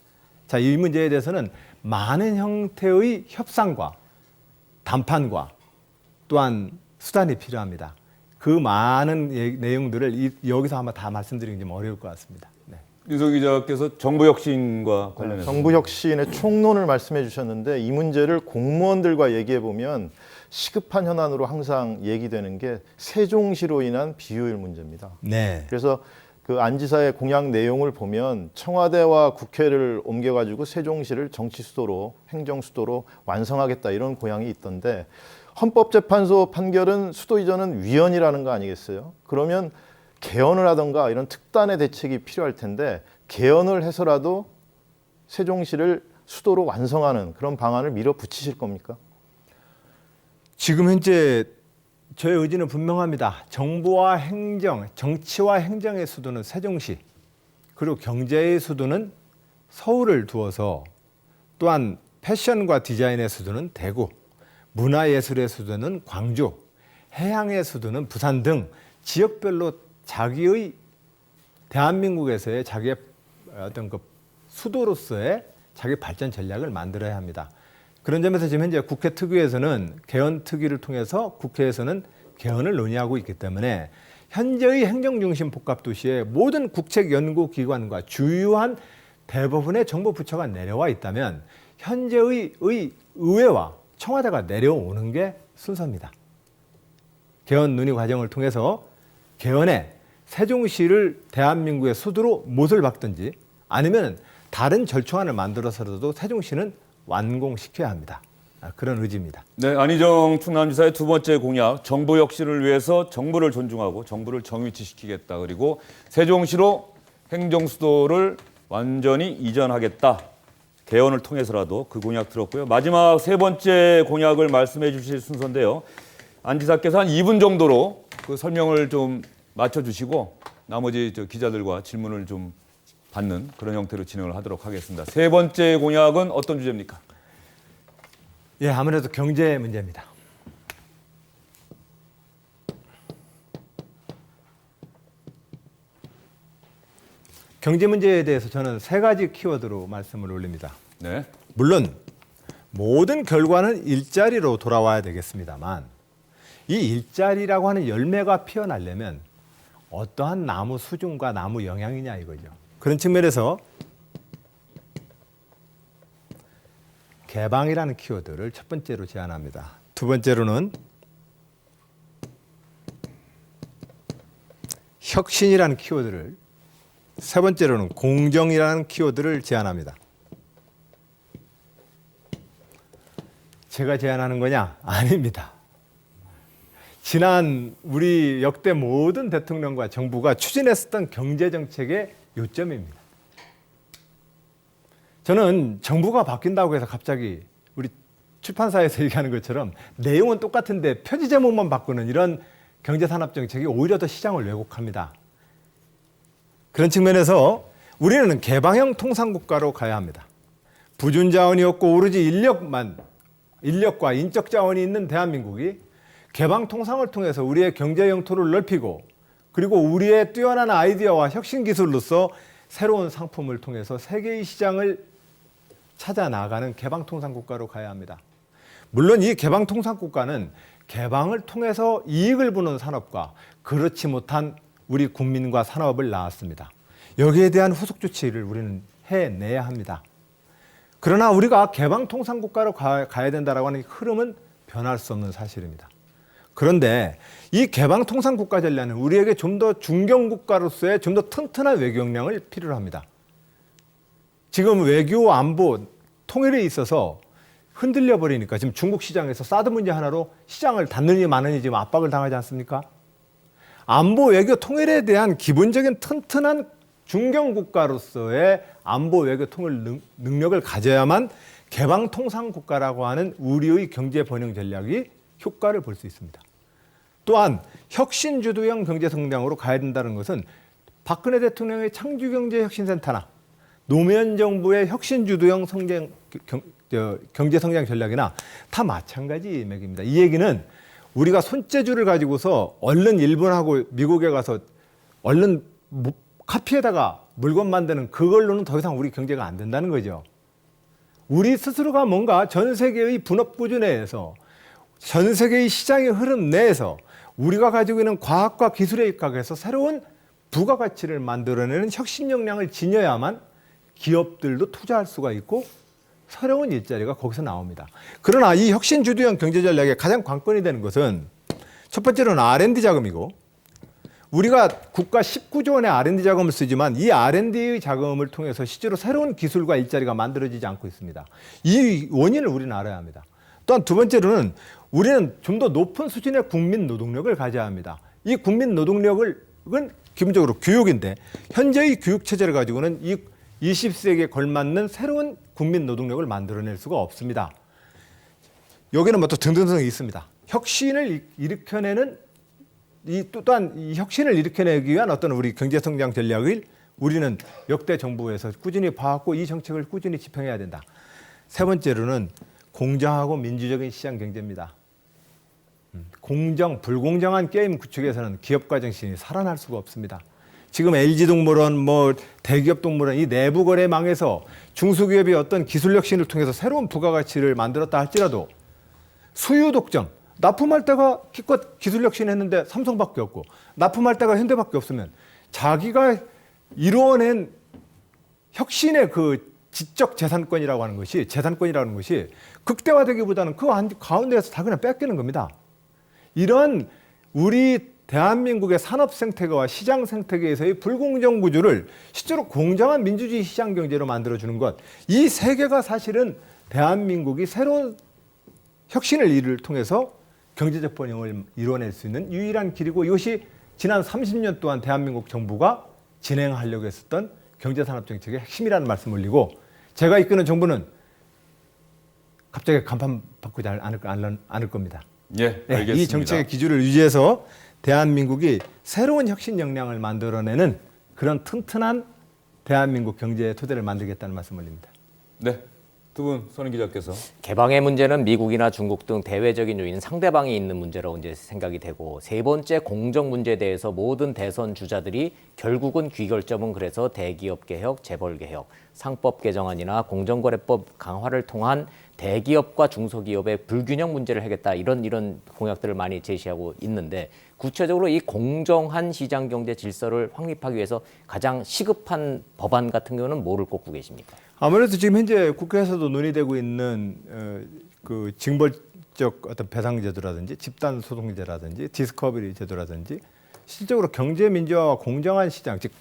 자, 이 문제에 대해서는 많은 형태의 협상과 담판과 또한 수단이 필요합니다. 그 많은 내용들을 여기서 아마 다 말씀드리기 좀 어려울 것 같습니다. 네. 윤석 기자께서 정부 혁신과 관련해서 정부 혁신의 총론을 말씀해 주셨는데, 이 문제를 공무원들과 얘기해 보면 시급한 현안으로 항상 얘기되는 게 세종시로 인한 비효율 문제입니다. 네. 그래서 그 안 지사의 공약 내용을 보면 청와대와 국회를 옮겨가지고 세종시를 정치 수도로, 행정 수도로 완성하겠다, 이런 고향이 있던데, 헌법재판소 판결은 수도 이전은 위헌이라는 거 아니겠어요? 그러면 개헌을 하던가 이런 특단의 대책이 필요할 텐데, 개헌을 해서라도 세종시를 수도로 완성하는 그런 방안을 밀어붙이실 겁니까? 지금 현재 저의 의지는 분명합니다. 정부와 행정, 정치와 행정의 수도는 세종시, 그리고 경제의 수도는 서울을 두어서, 또한 패션과 디자인의 수도는 대구, 문화예술의 수도는 광주, 해양의 수도는 부산 등 지역별로 자기의 대한민국에서의 자기의 어떤 그 수도로서의 자기 발전 전략을 만들어야 합니다. 그런 점에서 지금 현재 국회 특위에서는 개헌 특위를 통해서 국회에서는 개헌을 논의하고 있기 때문에, 현재의 행정중심 복합도시의 모든 국책연구기관과 주요한 대부분의 정부 부처가 내려와 있다면 현재의 의회와 청와대가 내려오는 게 순서입니다. 개헌 논의 과정을 통해서 개헌에 세종시를 대한민국의 수도로 못을 박든지, 아니면 다른 절충안을 만들어서라도 세종시는 완공시켜야 합니다. 그런 의지입니다. 네, 안희정 충남지사의 두 번째 공약, 정부 혁신을 위해서 정부를 존중하고 정부를 정위치시키겠다. 그리고 세종시로 행정수도를 완전히 이전하겠다. 개헌을 통해서라도 그 공약 들었고요. 마지막 세 번째 공약을 말씀해 주실 순서인데요. 안 지사께서 한 2분 정도로 그 설명을 좀 맞춰주시고 나머지 기자들과 질문을 좀 받는 그런 형태로 진행을 하도록 하겠습니다. 세 번째 공약은 어떤 주제입니까? 예, 아무래도 경제 문제입니다. 경제 문제에 대해서 저는 세 가지 키워드로 말씀을 올립니다. 네. 물론 모든 결과는 일자리로 돌아와야 되겠습니다만 이 일자리라고 하는 열매가 피어나려면 어떠한 나무 수준과 나무 영양이냐 이거죠. 그런 측면에서 개방이라는 키워드를 첫 번째로 제안합니다. 두 번째로는 혁신이라는 키워드를, 세 번째로는 공정이라는 키워드를 제안합니다. 제가 제안하는 거냐? 아닙니다. 지난 우리 역대 모든 대통령과 정부가 추진했었던 경제정책의 요점입니다. 저는 정부가 바뀐다고 해서 갑자기 우리 출판사에서 얘기하는 것처럼 내용은 똑같은데 표지 제목만 바꾸는 이런 경제산업정책이 오히려 더 시장을 왜곡합니다. 그런 측면에서 우리는 개방형 통상국가로 가야 합니다. 부준 자원이 없고 오로지 인력과 인적 자원이 있는 대한민국이 개방 통상을 통해서 우리의 경제 영토를 넓히고 그리고 우리의 뛰어난 아이디어와 혁신 기술로서 새로운 상품을 통해서 세계의 시장을 찾아 나가는 개방 통상 국가로 가야 합니다. 물론 이 개방 통상 국가는 개방을 통해서 이익을 보는 산업과 그렇지 못한 우리 국민과 산업을 낳았습니다. 여기에 대한 후속 조치를 우리는 해내야 합니다. 그러나 우리가 개방 통상 국가로 가야 된다라고 하는 흐름은 변할 수 없는 사실입니다. 그런데 이 개방 통상 국가 전략은 우리에게 좀 더 중견 국가로서의 좀 더 튼튼한 외교 역량을 필요로 합니다. 지금 외교 안보 통일에 있어서 흔들려 버리니까 지금 중국 시장에서 사드 문제 하나로 시장을 닫느니 마느니 지금 압박을 당하지 않습니까? 안보 외교 통일에 대한 기본적인 튼튼한 중견 국가로서의 안보 외교 통일 능력을 가져야만 개방 통상 국가라고 하는 우리의 경제 번영 전략이 효과를 볼 수 있습니다. 또한 혁신 주도형 경제 성장으로 가야 된다는 것은 박근혜 대통령의 창조경제혁신센터나 노무현 정부의 혁신 주도형 경제 성장 전략이나 다 마찬가지 맥입니다. 이 얘기는 우리가 손재주를 가지고서 얼른 일본하고 미국에 가서 얼른 카피에다가 물건 만드는 그걸로는 더 이상 우리 경제가 안 된다는 거죠. 우리 스스로가 뭔가 전 세계의 분업 구조 내에서 전 세계의 시장의 흐름 내에서 우리가 가지고 있는 과학과 기술에 입각해서 새로운 부가가치를 만들어내는 혁신 역량을 지녀야만 기업들도 투자할 수가 있고 새로운 일자리가 거기서 나옵니다. 그러나 이 혁신 주도형 경제 전략의 가장 관건이 되는 것은 첫 번째로는 R&D 자금이고 우리가 국가 19조 원의 R&D 자금을 쓰지만 이 R&D의 자금을 통해서 실제로 새로운 기술과 일자리가 만들어지지 않고 있습니다. 이 원인을 우리는 알아야 합니다. 또한 두 번째로는 우리는 좀 더 높은 수준의 국민 노동력을 가져야 합니다. 이 국민 노동력은 기본적으로 교육인데 현재의 교육 체제를 가지고는 이 20세기에 걸맞는 새로운 국민 노동력을 만들어낼 수가 없습니다. 여기는 뭐 또 등등성이 있습니다. 혁신을 일으켜내는 또한 이 혁신을 일으켜내기 위한 어떤 우리 경제성장 전략을 우리는 역대 정부에서 꾸준히 봐왔고 이 정책을 꾸준히 집행해야 된다. 세 번째로는 공정하고 민주적인 시장 경제입니다. 불공정한 게임 구축에서는 기업가 정신이 살아날 수가 없습니다. 지금 LG동물원, 대기업동물원 이 내부 거래 망에서 중소기업이 어떤 기술 혁신을 통해서 새로운 부가가치를 만들었다 할지라도 수요 독점, 납품할 때가 기껏 기술 혁신했는데 삼성밖에 없고 납품할 때가 현대밖에 없으면 자기가 이루어낸 혁신의 그 지적 재산권이라고 하는 것이 극대화되기보다는 그 가운데에서 다 그냥 뺏기는 겁니다. 이런 우리 대한민국의 산업 생태계와 시장 생태계에서의 불공정 구조를 실제로 공정한 민주주의 시장 경제로 만들어주는 것, 이 세 개가 사실은 대한민국이 새로운 혁신을 일을 통해서 경제적 번영을 이뤄낼 수 있는 유일한 길이고 이것이 지난 30년 동안 대한민국 정부가 진행하려고 했었던 경제산업정책의 핵심이라는 말씀을 올리고 제가 이끄는 정부는 갑자기 간판 바꾸지 않을 겁니다. 예, 네, 알겠습니다. 이 정책의 기조를 유지해서 대한민국이 새로운 혁신 역량을 만들어내는 그런 튼튼한 대한민국 경제의 토대를 만들겠다는 말씀 올립니다. 네, 두 분 손인 기자께서 개방의 문제는 미국이나 중국 등 대외적인 요인, 상대방이 있는 문제라고 이제 생각이 되고, 세 번째 공정 문제에 대해서 모든 대선 주자들이 결국은 귀결점은 그래서 대기업 개혁, 재벌 개혁, 상법 개정안이나 공정거래법 강화를 통한 대기업과 중소기업의 불균형 문제를 해결하겠다, 이런 공약들을 많이 제시하고 있는데, 구체적으로 이 공정한 시장 경제 질서를 확립하기 위해서 가장 시급한 법안 같은 경우는 뭐를 꼽고 계십니까? 아무래도 지금 현재 국회에서도 논의되고 있는 그 징벌적 어떤 배상 제도라든지 집단 소송제라든지 디스커버리 제도라든지 실질적으로 경제 민주화와 공정한 시장, 즉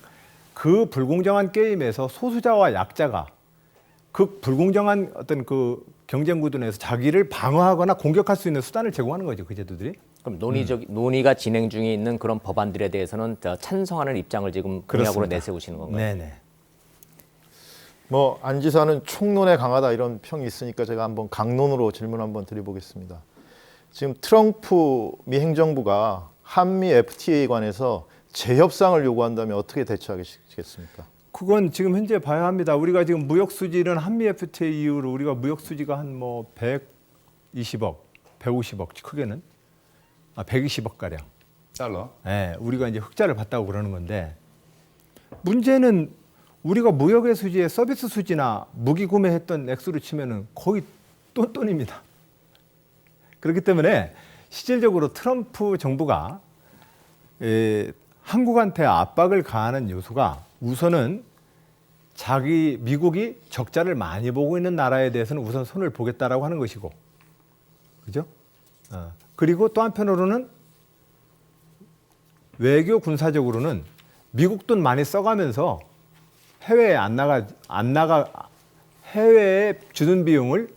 그 불공정한 게임에서 소수자와 약자가 그 불공정한 어떤 그 경쟁 구도 내에서 자기를 방어하거나 공격할 수 있는 수단을 제공하는 거죠, 그 제도들이. 그럼 논의가 진행 중에 있는 그런 법안들에 대해서는 찬성하는 입장을 지금 공약으로 그렇습니다. 내세우시는 건가요? 네네. 뭐 안 지사는 총론에 강하다 이런 평이 있으니까 제가 한번 강론으로 질문 한번 드려보겠습니다. 지금 트럼프 미 행정부가 한미 FTA에 관해서 재협상을 요구한다면 어떻게 대처하시겠습니까? 그건 지금 현재 봐야 합니다. 우리가 지금 무역 수지는 한미 FTA 이후로 우리가 무역 수지가 한 뭐 120억, 150억 크게는 120억 가량. 달러. 예, 우리가 이제 흑자를 봤다고 그러는 건데 문제는 우리가 무역의 수지에 서비스 수지나 무기 구매했던 액수로 치면은 거의 똔똔입니다. 그렇기 때문에 실질적으로 트럼프 정부가 한국한테 압박을 가하는 요소가 우선은 미국이 적자를 많이 보고 있는 나라에 대해서는 우선 손을 보겠다라고 하는 것이고, 그죠? 그리고 또 한편으로는 외교 군사적으로는 미국 돈 많이 써가면서 해외에 해외에 주는 비용을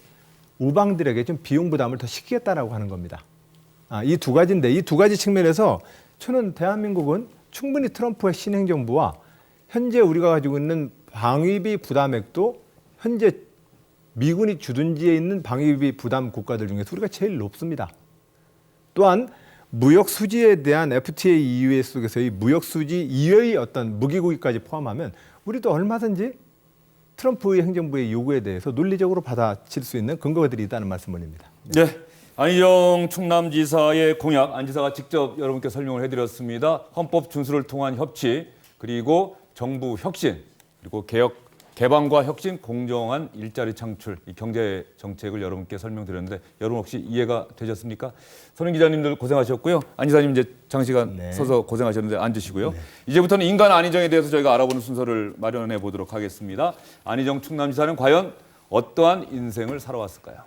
우방들에게 좀 비용 부담을 더 시키겠다라고 하는 겁니다. 이 두 가지인데 이 두 가지 측면에서 저는 대한민국은 충분히 트럼프의 신행정부와 현재 우리가 가지고 있는 방위비 부담액도 현재 미군이 주둔지에 있는 방위비 부담 국가들 중에서 우리가 제일 높습니다. 또한 무역 수지에 대한 FTA 이외 속에서의 무역 수지 이외의 어떤 무기고기까지 포함하면 우리도 얼마든지 트럼프의 행정부의 요구에 대해서 논리적으로 받아칠 수 있는 근거들이 있다는 말씀을 드립니다. 네, 안희정 충남지사의 공약 안 지사가 직접 여러분께 설명을 해드렸습니다. 헌법 준수를 통한 협치, 그리고 정부 혁신, 그리고 개방과 혁신, 공정한 일자리 창출, 이 경제 정책을 여러분께 설명드렸는데 여러분 혹시 이해가 되셨습니까? 손인 기자님들 고생하셨고요. 안 지사님 이제 장시간 서서 고생하셨는데 앉으시고요. 이제부터는 인간 안희정에 대해서 저희가 알아보는 순서를 마련해 보도록 하겠습니다. 안희정 충남지사는 과연 어떠한 인생을 살아왔을까요?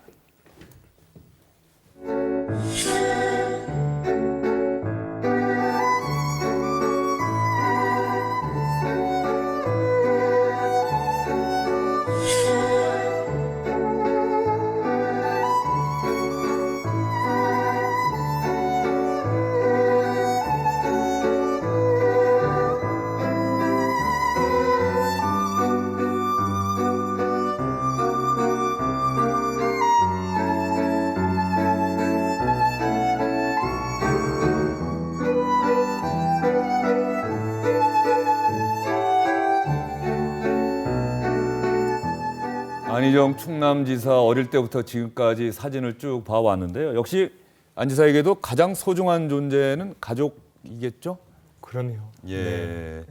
안희정 충남지사 어릴 때부터 지금까지 사진을 쭉 봐왔는데요. 역시 안 지사에게도 가장 소중한 존재는 가족이겠죠? 그럼요. 예.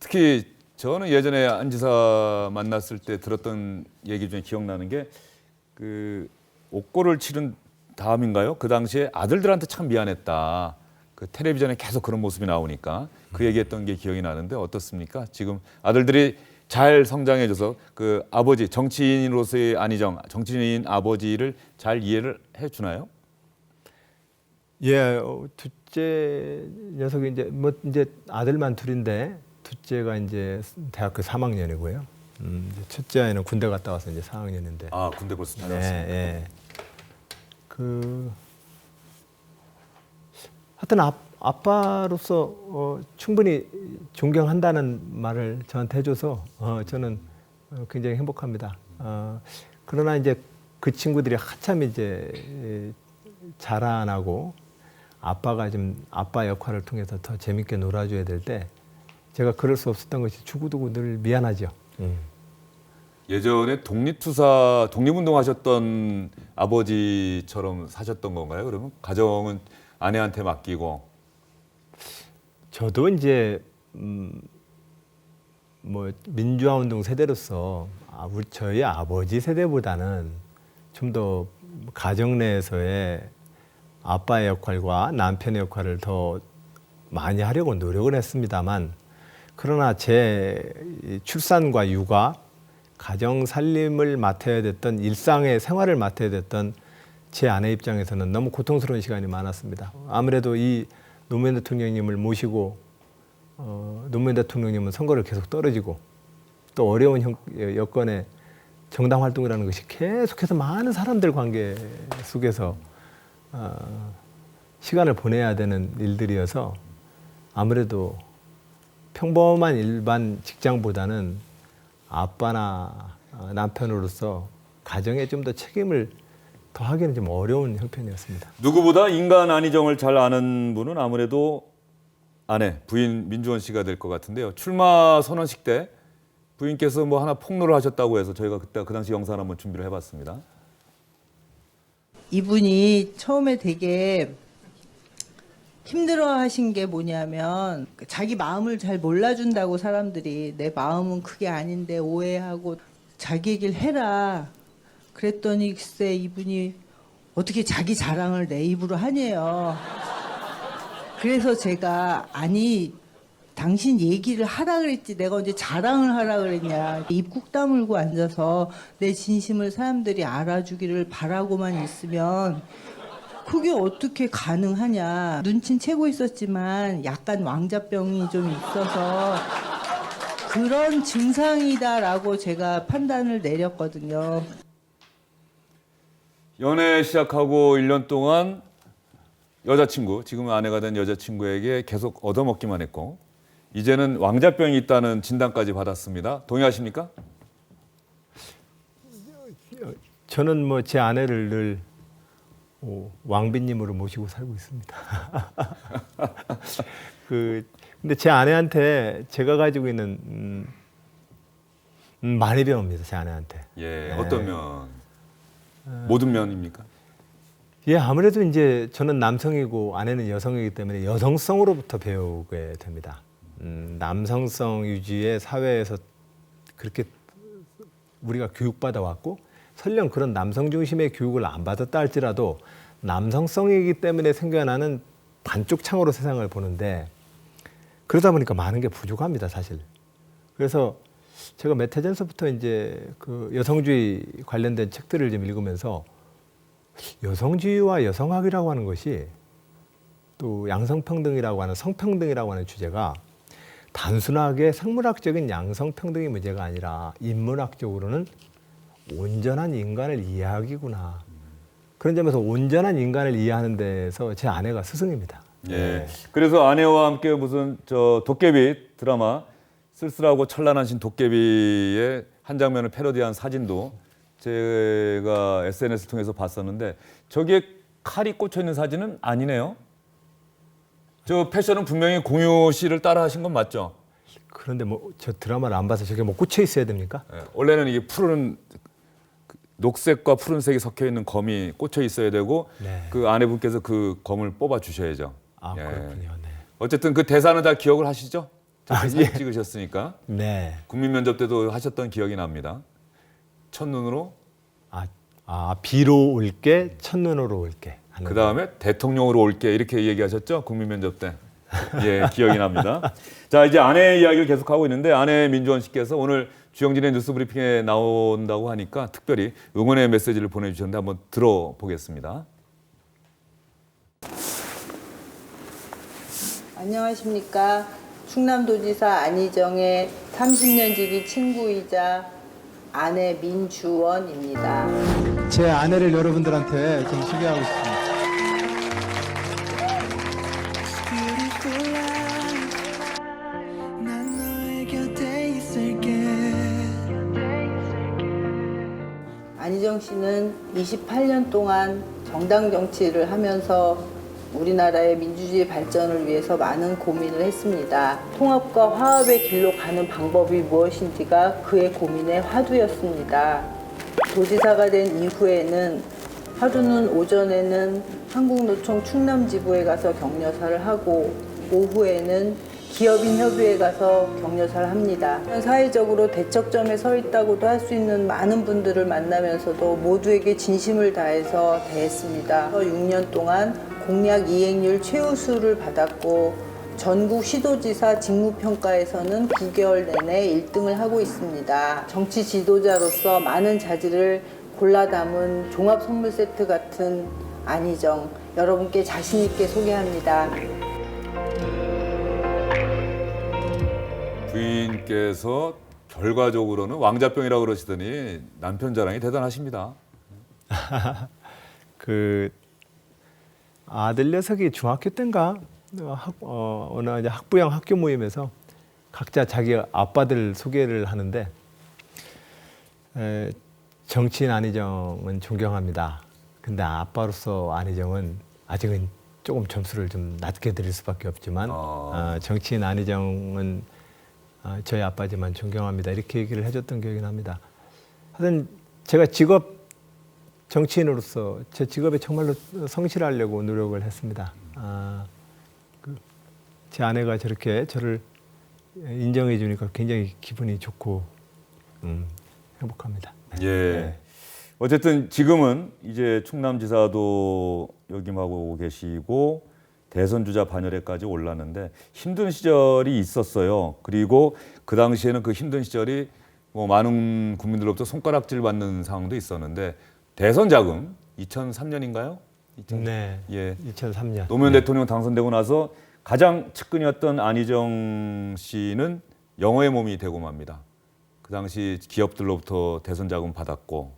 특히 저는 예전에 안 지사 만났을 때 들었던 얘기 중에 기억나는 게 그 옥고를 치른 다음인가요? 그 당시에 아들들한테 참 미안했다. 그 텔레비전에 계속 그런 모습이 나오니까 그 얘기했던 게 기억이 나는데 어떻습니까? 지금 아들들이 잘 성장해줘서 그 아버지 정치인으로서의 안희정 정치인 아버지를 잘 이해를 해주나요? 예, 둘째 녀석이 이제 아들만 둘인데 둘째가 이제 대학교 3학년이고요. 첫째 아이는 군대 갔다 와서 이제 4학년인데. 아 군대 벌써 다녔습니다. 예. 하여튼 아빠로서 충분히 존경한다는 말을 저한테 해줘서 저는 굉장히 행복합니다. 그러나 이제 그 친구들이 한참 이제 자라나고 아빠가 좀 아빠 역할을 통해서 더 재밌게 놀아줘야 될 때 제가 그럴 수 없었던 것이 두고두고 늘 미안하죠. 예전에 독립투사, 독립운동하셨던 아버지처럼 사셨던 건가요? 그러면 가정은 아내한테 맡기고. 저도 이제 뭐 민주화운동 세대로서 저희 아버지 세대보다는 좀 더 가정 내에서의 아빠의 역할과 남편의 역할을 더 많이 하려고 노력을 했습니다만, 그러나 제 출산과 육아, 가정 살림을 맡아야 됐던, 일상의 생활을 맡아야 됐던 제 아내 입장에서는 너무 고통스러운 시간이 많았습니다. 아무래도 이 노무현 대통령님을 모시고 노무현 대통령님은 선거를 계속 떨어지고 또 어려운 여건에 정당 활동이라는 것이 계속해서 많은 사람들 관계 속에서 시간을 보내야 되는 일들이어서 아무래도 평범한 일반 직장보다는 아빠나 남편으로서 가정에 좀 더 책임을 더하기는 좀 어려운 형편이었습니다. 누구보다 인간 안희정을 잘 아는 분은 아무래도 아내, 부인 민주원 씨가 될 것 같은데요. 출마 선언식 때 부인께서 뭐 하나 폭로를 하셨다고 해서 저희가 그때 그 당시 영상을 한번 준비를 해봤습니다. 이분이 처음에 되게 힘들어 하신 게 뭐냐면 자기 마음을 잘 몰라준다고 사람들이 내 마음은 그게 아닌데 오해하고 자기 얘기를 해라. 그랬더니 글쎄 이분이 어떻게 자기 자랑을 내 입으로 하네요. 그래서 제가 아니 당신 얘기를 하라 그랬지 내가 언제 자랑을 하라 그랬냐. 입 꾹 다물고 앉아서 내 진심을 사람들이 알아주기를 바라고만 있으면 그게 어떻게 가능하냐. 눈치는 채고 있었지만 약간 왕자병이 좀 있어서 그런 증상이다라고 제가 판단을 내렸거든요. 연애 시작하고 1년 동안 여자친구, 지금은 아내가 된 여자친구에게 계속 얻어먹기만 했고 이제는 왕자병이 있다는 진단까지 받았습니다. 동의하십니까? 저는 뭐 제 아내를 늘 왕비님으로 모시고 살고 있습니다. 근데 제 아내한테 제가 가지고 있는 많이 배웁니다. 제 아내한테. 예, 어떤 면? 모든 면입니까? 예, 아무래도 이제 저는 남성이고 아내는 여성이기 때문에 여성성으로부터 배우게 됩니다. 남성성 유지의 사회에서 그렇게 우리가 교육받아 왔고 설령 그런 남성 중심의 교육을 안 받았다 할지라도 남성성이기 때문에 생겨나는 반쪽 창으로 세상을 보는데 그러다 보니까 많은 게 부족합니다, 사실. 그래서 제가 몇 해 전서부터 이제 그 여성주의 관련된 책들을 좀 읽으면서 여성주의와 여성학이라고 하는 것이 또 양성평등이라고 하는 성평등이라고 하는 주제가 단순하게 생물학적인 양성평등의 문제가 아니라 인문학적으로는 온전한 인간을 이해하기구나. 그런 점에서 온전한 인간을 이해하는 데서 제 아내가 스승입니다. 예. 그래서 아내와 함께 무슨 저 도깨비 드라마 쓸쓸하고 찬란하신 도깨비의 한 장면을 패러디한 사진도 제가 SNS를 통해서 봤었는데 저기에 칼이 꽂혀 있는 사진은 아니네요. 저 패션은 분명히 공유 씨를 따라 하신 건 맞죠? 그런데 뭐 저 드라마를 안 봐서 저게 뭐 꽂혀 있어야 됩니까? 예. 원래는 이게 푸른 녹색과 푸른색이 섞여 있는 검이 꽂혀 있어야 되고 네. 그 아내분께서 그 검을 뽑아 주셔야죠. 아, 예. 그렇군요. 네. 어쨌든 그 대사는 다 기억을 하시죠? 사진 예. 찍으셨으니까. 네. 국민 면접 때도 하셨던 기억이 납니다. 첫눈으로 비로 올게 첫눈으로 올게. 그 다음에 대통령으로 올게 이렇게 얘기하셨죠? 국민 면접 때. 예, 기억이 납니다. 자, 이제 아내 이야기를 계속하고 있는데 아내 민주원 씨께서 오늘 주영진의 뉴스 브리핑에 나온다고 하니까 특별히 응원의 메시지를 보내주셨는데 한번 들어보겠습니다. 안녕하십니까. 충남도지사 안희정의 30년 지기 친구이자 아내 민주원입니다. 제 아내를 여러분들한테 좀 소개하고 싶습니다. 난 너의 곁에 있을게. 안희정 씨는 28년 동안 정당 정치를 하면서 우리나라의 민주주의 발전을 위해서 많은 고민을 했습니다. 통합과 화합의 길로 가는 방법이 무엇인지가 그의 고민의 화두였습니다. 도지사가 된 이후에는 하루는 오전에는 한국노총 충남지부에 가서 격려사를 하고 오후에는 기업인 협의회에 가서 격려사를 합니다. 사회적으로 대척점에 서 있다고도 할 수 있는 많은 분들을 만나면서도 모두에게 진심을 다해서 대했습니다. 6년 동안 공약 이행률 최우수를 받았고 전국 시도지사 직무평가에서는 9개월 내내 1등을 하고 있습니다. 정치 지도자로서 많은 자질을 골라 담은 종합 선물 세트 같은 안희정, 여러분께 자신 있게 소개합니다. 부인께서 결과적으로는 왕자병이라고 그러시더니 남편 자랑이 대단하십니다. 그 아들 녀석이 중학교 때인가 어느 이제 학부형 학교 모임에서 각자 자기 아빠들 소개를 하는데 정치인 안희정은 존경합니다. 근데 아빠로서 안희정은 아직은 조금 점수를 좀 낮게 드릴 수밖에 없지만 정치인 안희정은 저희 아빠지만 존경합니다. 이렇게 얘기를 해줬던 기억이 납니다. 하여튼 제가 직업 정치인으로서 제 직업에 정말로 성실하려고 노력을 했습니다. 제 아내가 저렇게 저를 인정해 주니까 굉장히 기분이 좋고 행복합니다. 예. 네. 어쨌든 지금은 이제 충남지사도 역임하고 계시고 대선 주자 반열에까지 올랐는데 힘든 시절이 있었어요. 그리고 그 당시에는 그 힘든 시절이 뭐 많은 국민들로부터 손가락질 받는 상황도 있었는데 대선 자금 2003년인가요? 네. 예. 2003년. 노무현 네. 대통령 당선되고 나서 가장 측근이었던 안희정 씨는 영어의 몸이 되고 맙니다. 그 당시 기업들로부터 대선 자금 받았고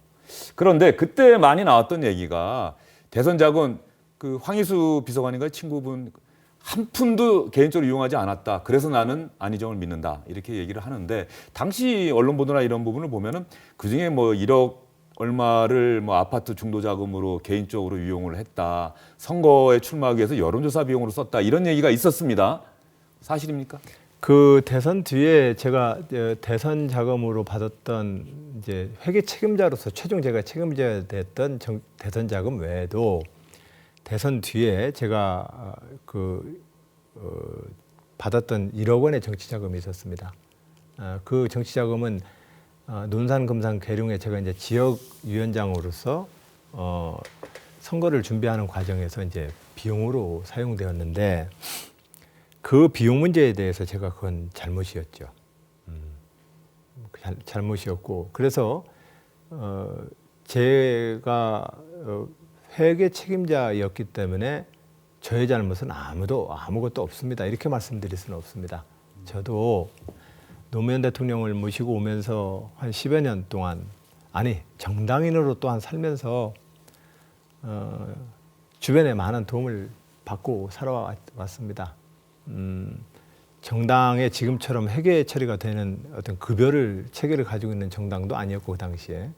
그런데 그때 많이 나왔던 얘기가 대선 자금 그 황희수 비서관인가요? 친구분 한 푼도 개인적으로 이용하지 않았다. 그래서 나는 안희정을 믿는다. 이렇게 얘기를 하는데 당시 언론 보도나 이런 부분을 보면은 그 중에 뭐 1억 얼마를 뭐 아파트 중도 자금으로 개인적으로 이용을 했다. 선거에 출마하기 위해서 여론조사 비용으로 썼다. 이런 얘기가 있었습니다. 사실입니까? 그 대선 뒤에 제가 대선 자금으로 받았던 이제 회계 책임자로서 최종 제가 책임져야 됐던 대선 자금 외에도 대선 뒤에 제가 받았던 1억 원의 정치 자금이 있었습니다. 그 정치 자금은 논산, 금산, 계룡에 제가 이제 지역 위원장으로서 선거를 준비하는 과정에서 이제 비용으로 사용되었는데 그 비용 문제에 대해서 제가 그건 잘못이었죠. 잘못이었고 그래서 제가 회계 책임자였기 때문에 저의 잘못은 아무것도 없습니다. 이렇게 말씀드릴 수는 없습니다. 저도 노무현 대통령을 모시고 오면서 한 10여 년 동안 정당인으로 또한 살면서 주변에 많은 도움을 받고 살아왔습니다. 정당에 지금처럼 회계 처리가 되는 어떤 체계를 가지고 있는 정당도 아니었고 그 당시에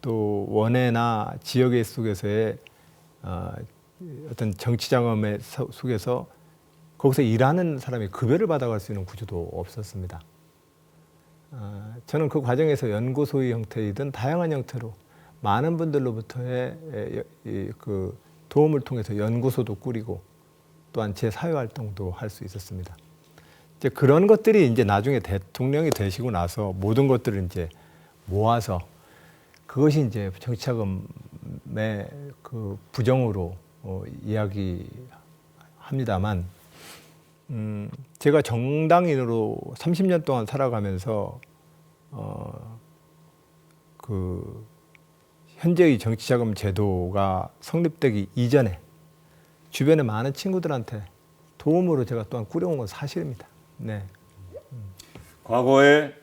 또 원외나 지역의 속에서의 어떤 정치 자금의 속에서 거기서 일하는 사람이 급여를 받아갈 수 있는 구조도 없었습니다. 저는 그 과정에서 연구소의 형태이든 다양한 형태로 많은 분들로부터의 그 도움을 통해서 연구소도 꾸리고 또한 제 사회 활동도 할 수 있었습니다. 이제 그런 것들이 이제 나중에 대통령이 되시고 나서 모든 것들을 이제 모아서 그것이 이제 정치자금의 그 부정으로 이야기합니다만 제가 정당인으로 30년 동안 살아가면서 그 현재의 정치자금 제도가 성립되기 이전에 주변의 많은 친구들한테 도움으로 제가 또한 꾸려온 건 사실입니다. 네. 과거에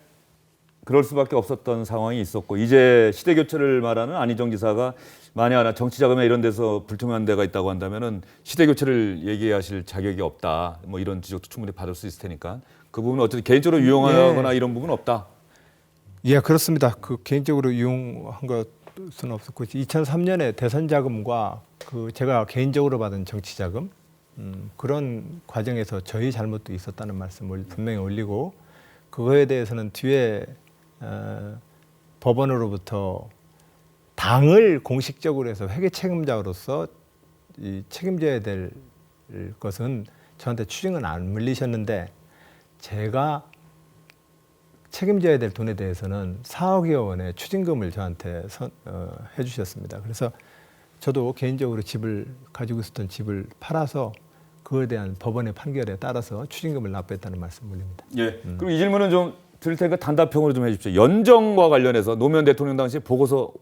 그럴 수밖에 없었던 상황이 있었고 이제 시대 교체를 말하는 안희정 지사가 만약 하나 정치 자금에 이런 데서 불투명한 데가 있다고 한다면은 시대 교체를 얘기하실 자격이 없다. 뭐 이런 지적도 충분히 받을 수 있을 테니까 그 부분은 어쨌든 개인적으로 유용하거나 이런 부분은 없다. 예, 그렇습니다. 그 개인적으로 이용한 것 수는 없었고 2003년에 대선 자금과 그 제가 개인적으로 받은 정치 자금 그런 과정에서 저희 잘못도 있었다는 말씀을 분명히 올리고 그거에 대해서는 뒤에 법원으로부터 당을 공식적으로 해서 회계 책임자로서 이 책임져야 될 것은 저한테 추징은 안 물리셨는데 제가 책임져야 될 돈에 대해서는 4억여 원의 추징금을 저한테 해주셨습니다. 그래서 저도 개인적으로 집을 가지고 있었던 집을 팔아서 그거에 대한 법원의 판결에 따라서 추징금을 납부했다는 말씀 올립니다. 예. 그럼 이 질문은 좀 드릴 테니까 단답형으로 좀 해주십시오. 연정과 관련해서 노무현 대통령 당시에 보고서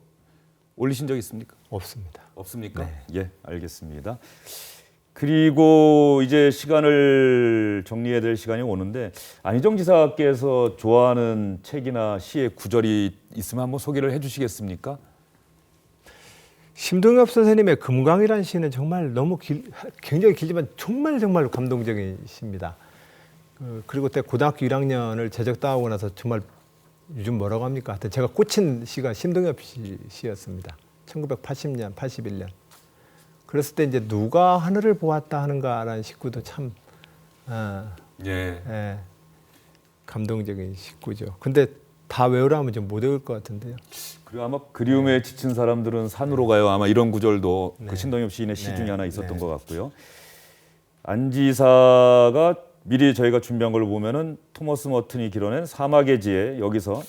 올리신 적 있습니까? 없습니다. 없습니까? 네. 예, 알겠습니다. 그리고 이제 시간을 정리해야 될 시간이 오는데 안희정 지사께서 좋아하는 책이나 시의 구절이 있으면 한번 소개를 해주시겠습니까? 심동엽 선생님의 금강이라는 시는 정말 너무 굉장히 길지만 정말 감동적인 시입니다. 그리고 그때 고등학교 1학년을 제적당하고 나서 정말 요즘 뭐라고 합니까? 하여튼 제가 꽂힌 시가 심동엽 시였습니다. 1980년, 81년. 그랬을 때 이제 누가 하늘을 보았다 하는가라는 식구도 참 예. 감동적인 식구죠. 근데 다 외우라면 좀 못 외울 것 같은데요. 그리고 아마 그리움에 지친 사람들은 산으로 가요. 아마 이런 구절도 네. 그 신동엽 시인의 시 네. 중에 하나 있었던 네. 것 같고요. 안 지사가 미리 저희가 준비한 걸로 보면은 토머스 머튼이 길어낸 사막의 지혜 여기서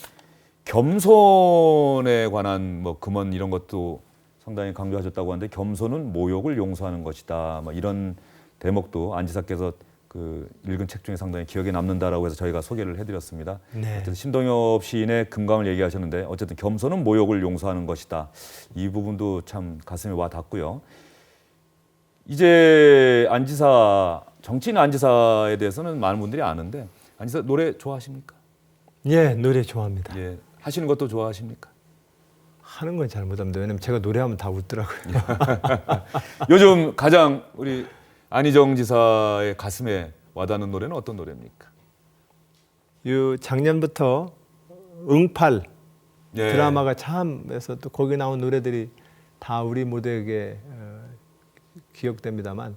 겸손에 관한 뭐 금언 이런 것도 상당히 강조하셨다고 하는데 겸손은 모욕을 용서하는 것이다. 뭐 이런 대목도 안 지사께서 그 읽은 책 중에 상당히 기억에 남는다라고 해서 저희가 소개를 해드렸습니다. 네. 어쨌든 신동엽 시인의 금강을 얘기하셨는데 어쨌든 겸손은 모욕을 용서하는 것이다. 이 부분도 참 가슴에 와 닿고요. 이제 안 지사 정치인 안 지사에 대해서는 많은 분들이 아는데 안 지사 노래 좋아하십니까? 예, 노래 좋아합니다. 예, 하시는 것도 좋아하십니까? 하는 건 잘 못합니다. 왜냐면 제가 노래하면 다 웃더라고요. 요즘 가장 우리 안희정 지사의 가슴에 와닿는 노래는 어떤 노래입니까? 요 작년부터 응팔 예. 드라마가 참에서 또 거기 나온 노래들이 다 우리 모두에게 기억됩니다만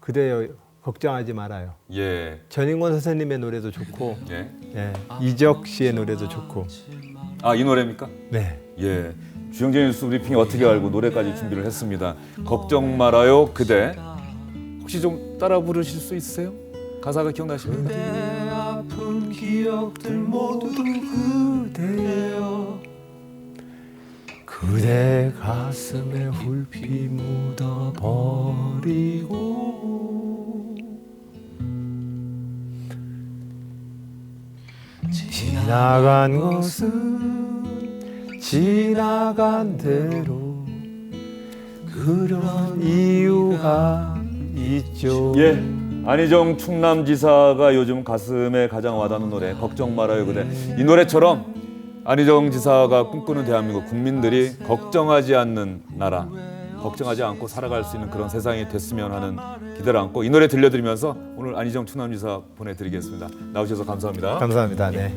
그대여 걱정하지 말아요. 예. 전인권 선생님의 노래도 좋고 예. 예, 이적 씨의 노래도 좋고 아, 이 노래입니까? 네. 예. 주영재 뉴스 브리핑이 어떻게 알고 노래까지 준비를 했습니다. 걱정 말아요 그대. 혹시 좀 따라 부르실 수 있으세요? 가사가 기억나십니까? 내 아픈 기억들 모두 그대여 그대 가슴에 훌피 묻어버리고 지나간 것은 지나간 대로 그런 이유가 있죠. 예. 안희정 충남지사가 요즘 가슴에 가장 와닿는 노래 걱정 말아요 그대. 이 노래처럼 안희정 지사가 꿈꾸는 대한민국 국민들이 걱정하지 않는 나라, 걱정하지 않고 살아갈 수 있는 그런 세상이 됐으면 하는 기대를 안고 이 노래 들려드리면서 오늘 안희정 충남지사 보내드리겠습니다. 나오셔서 감사합니다. 감사합니다. 네.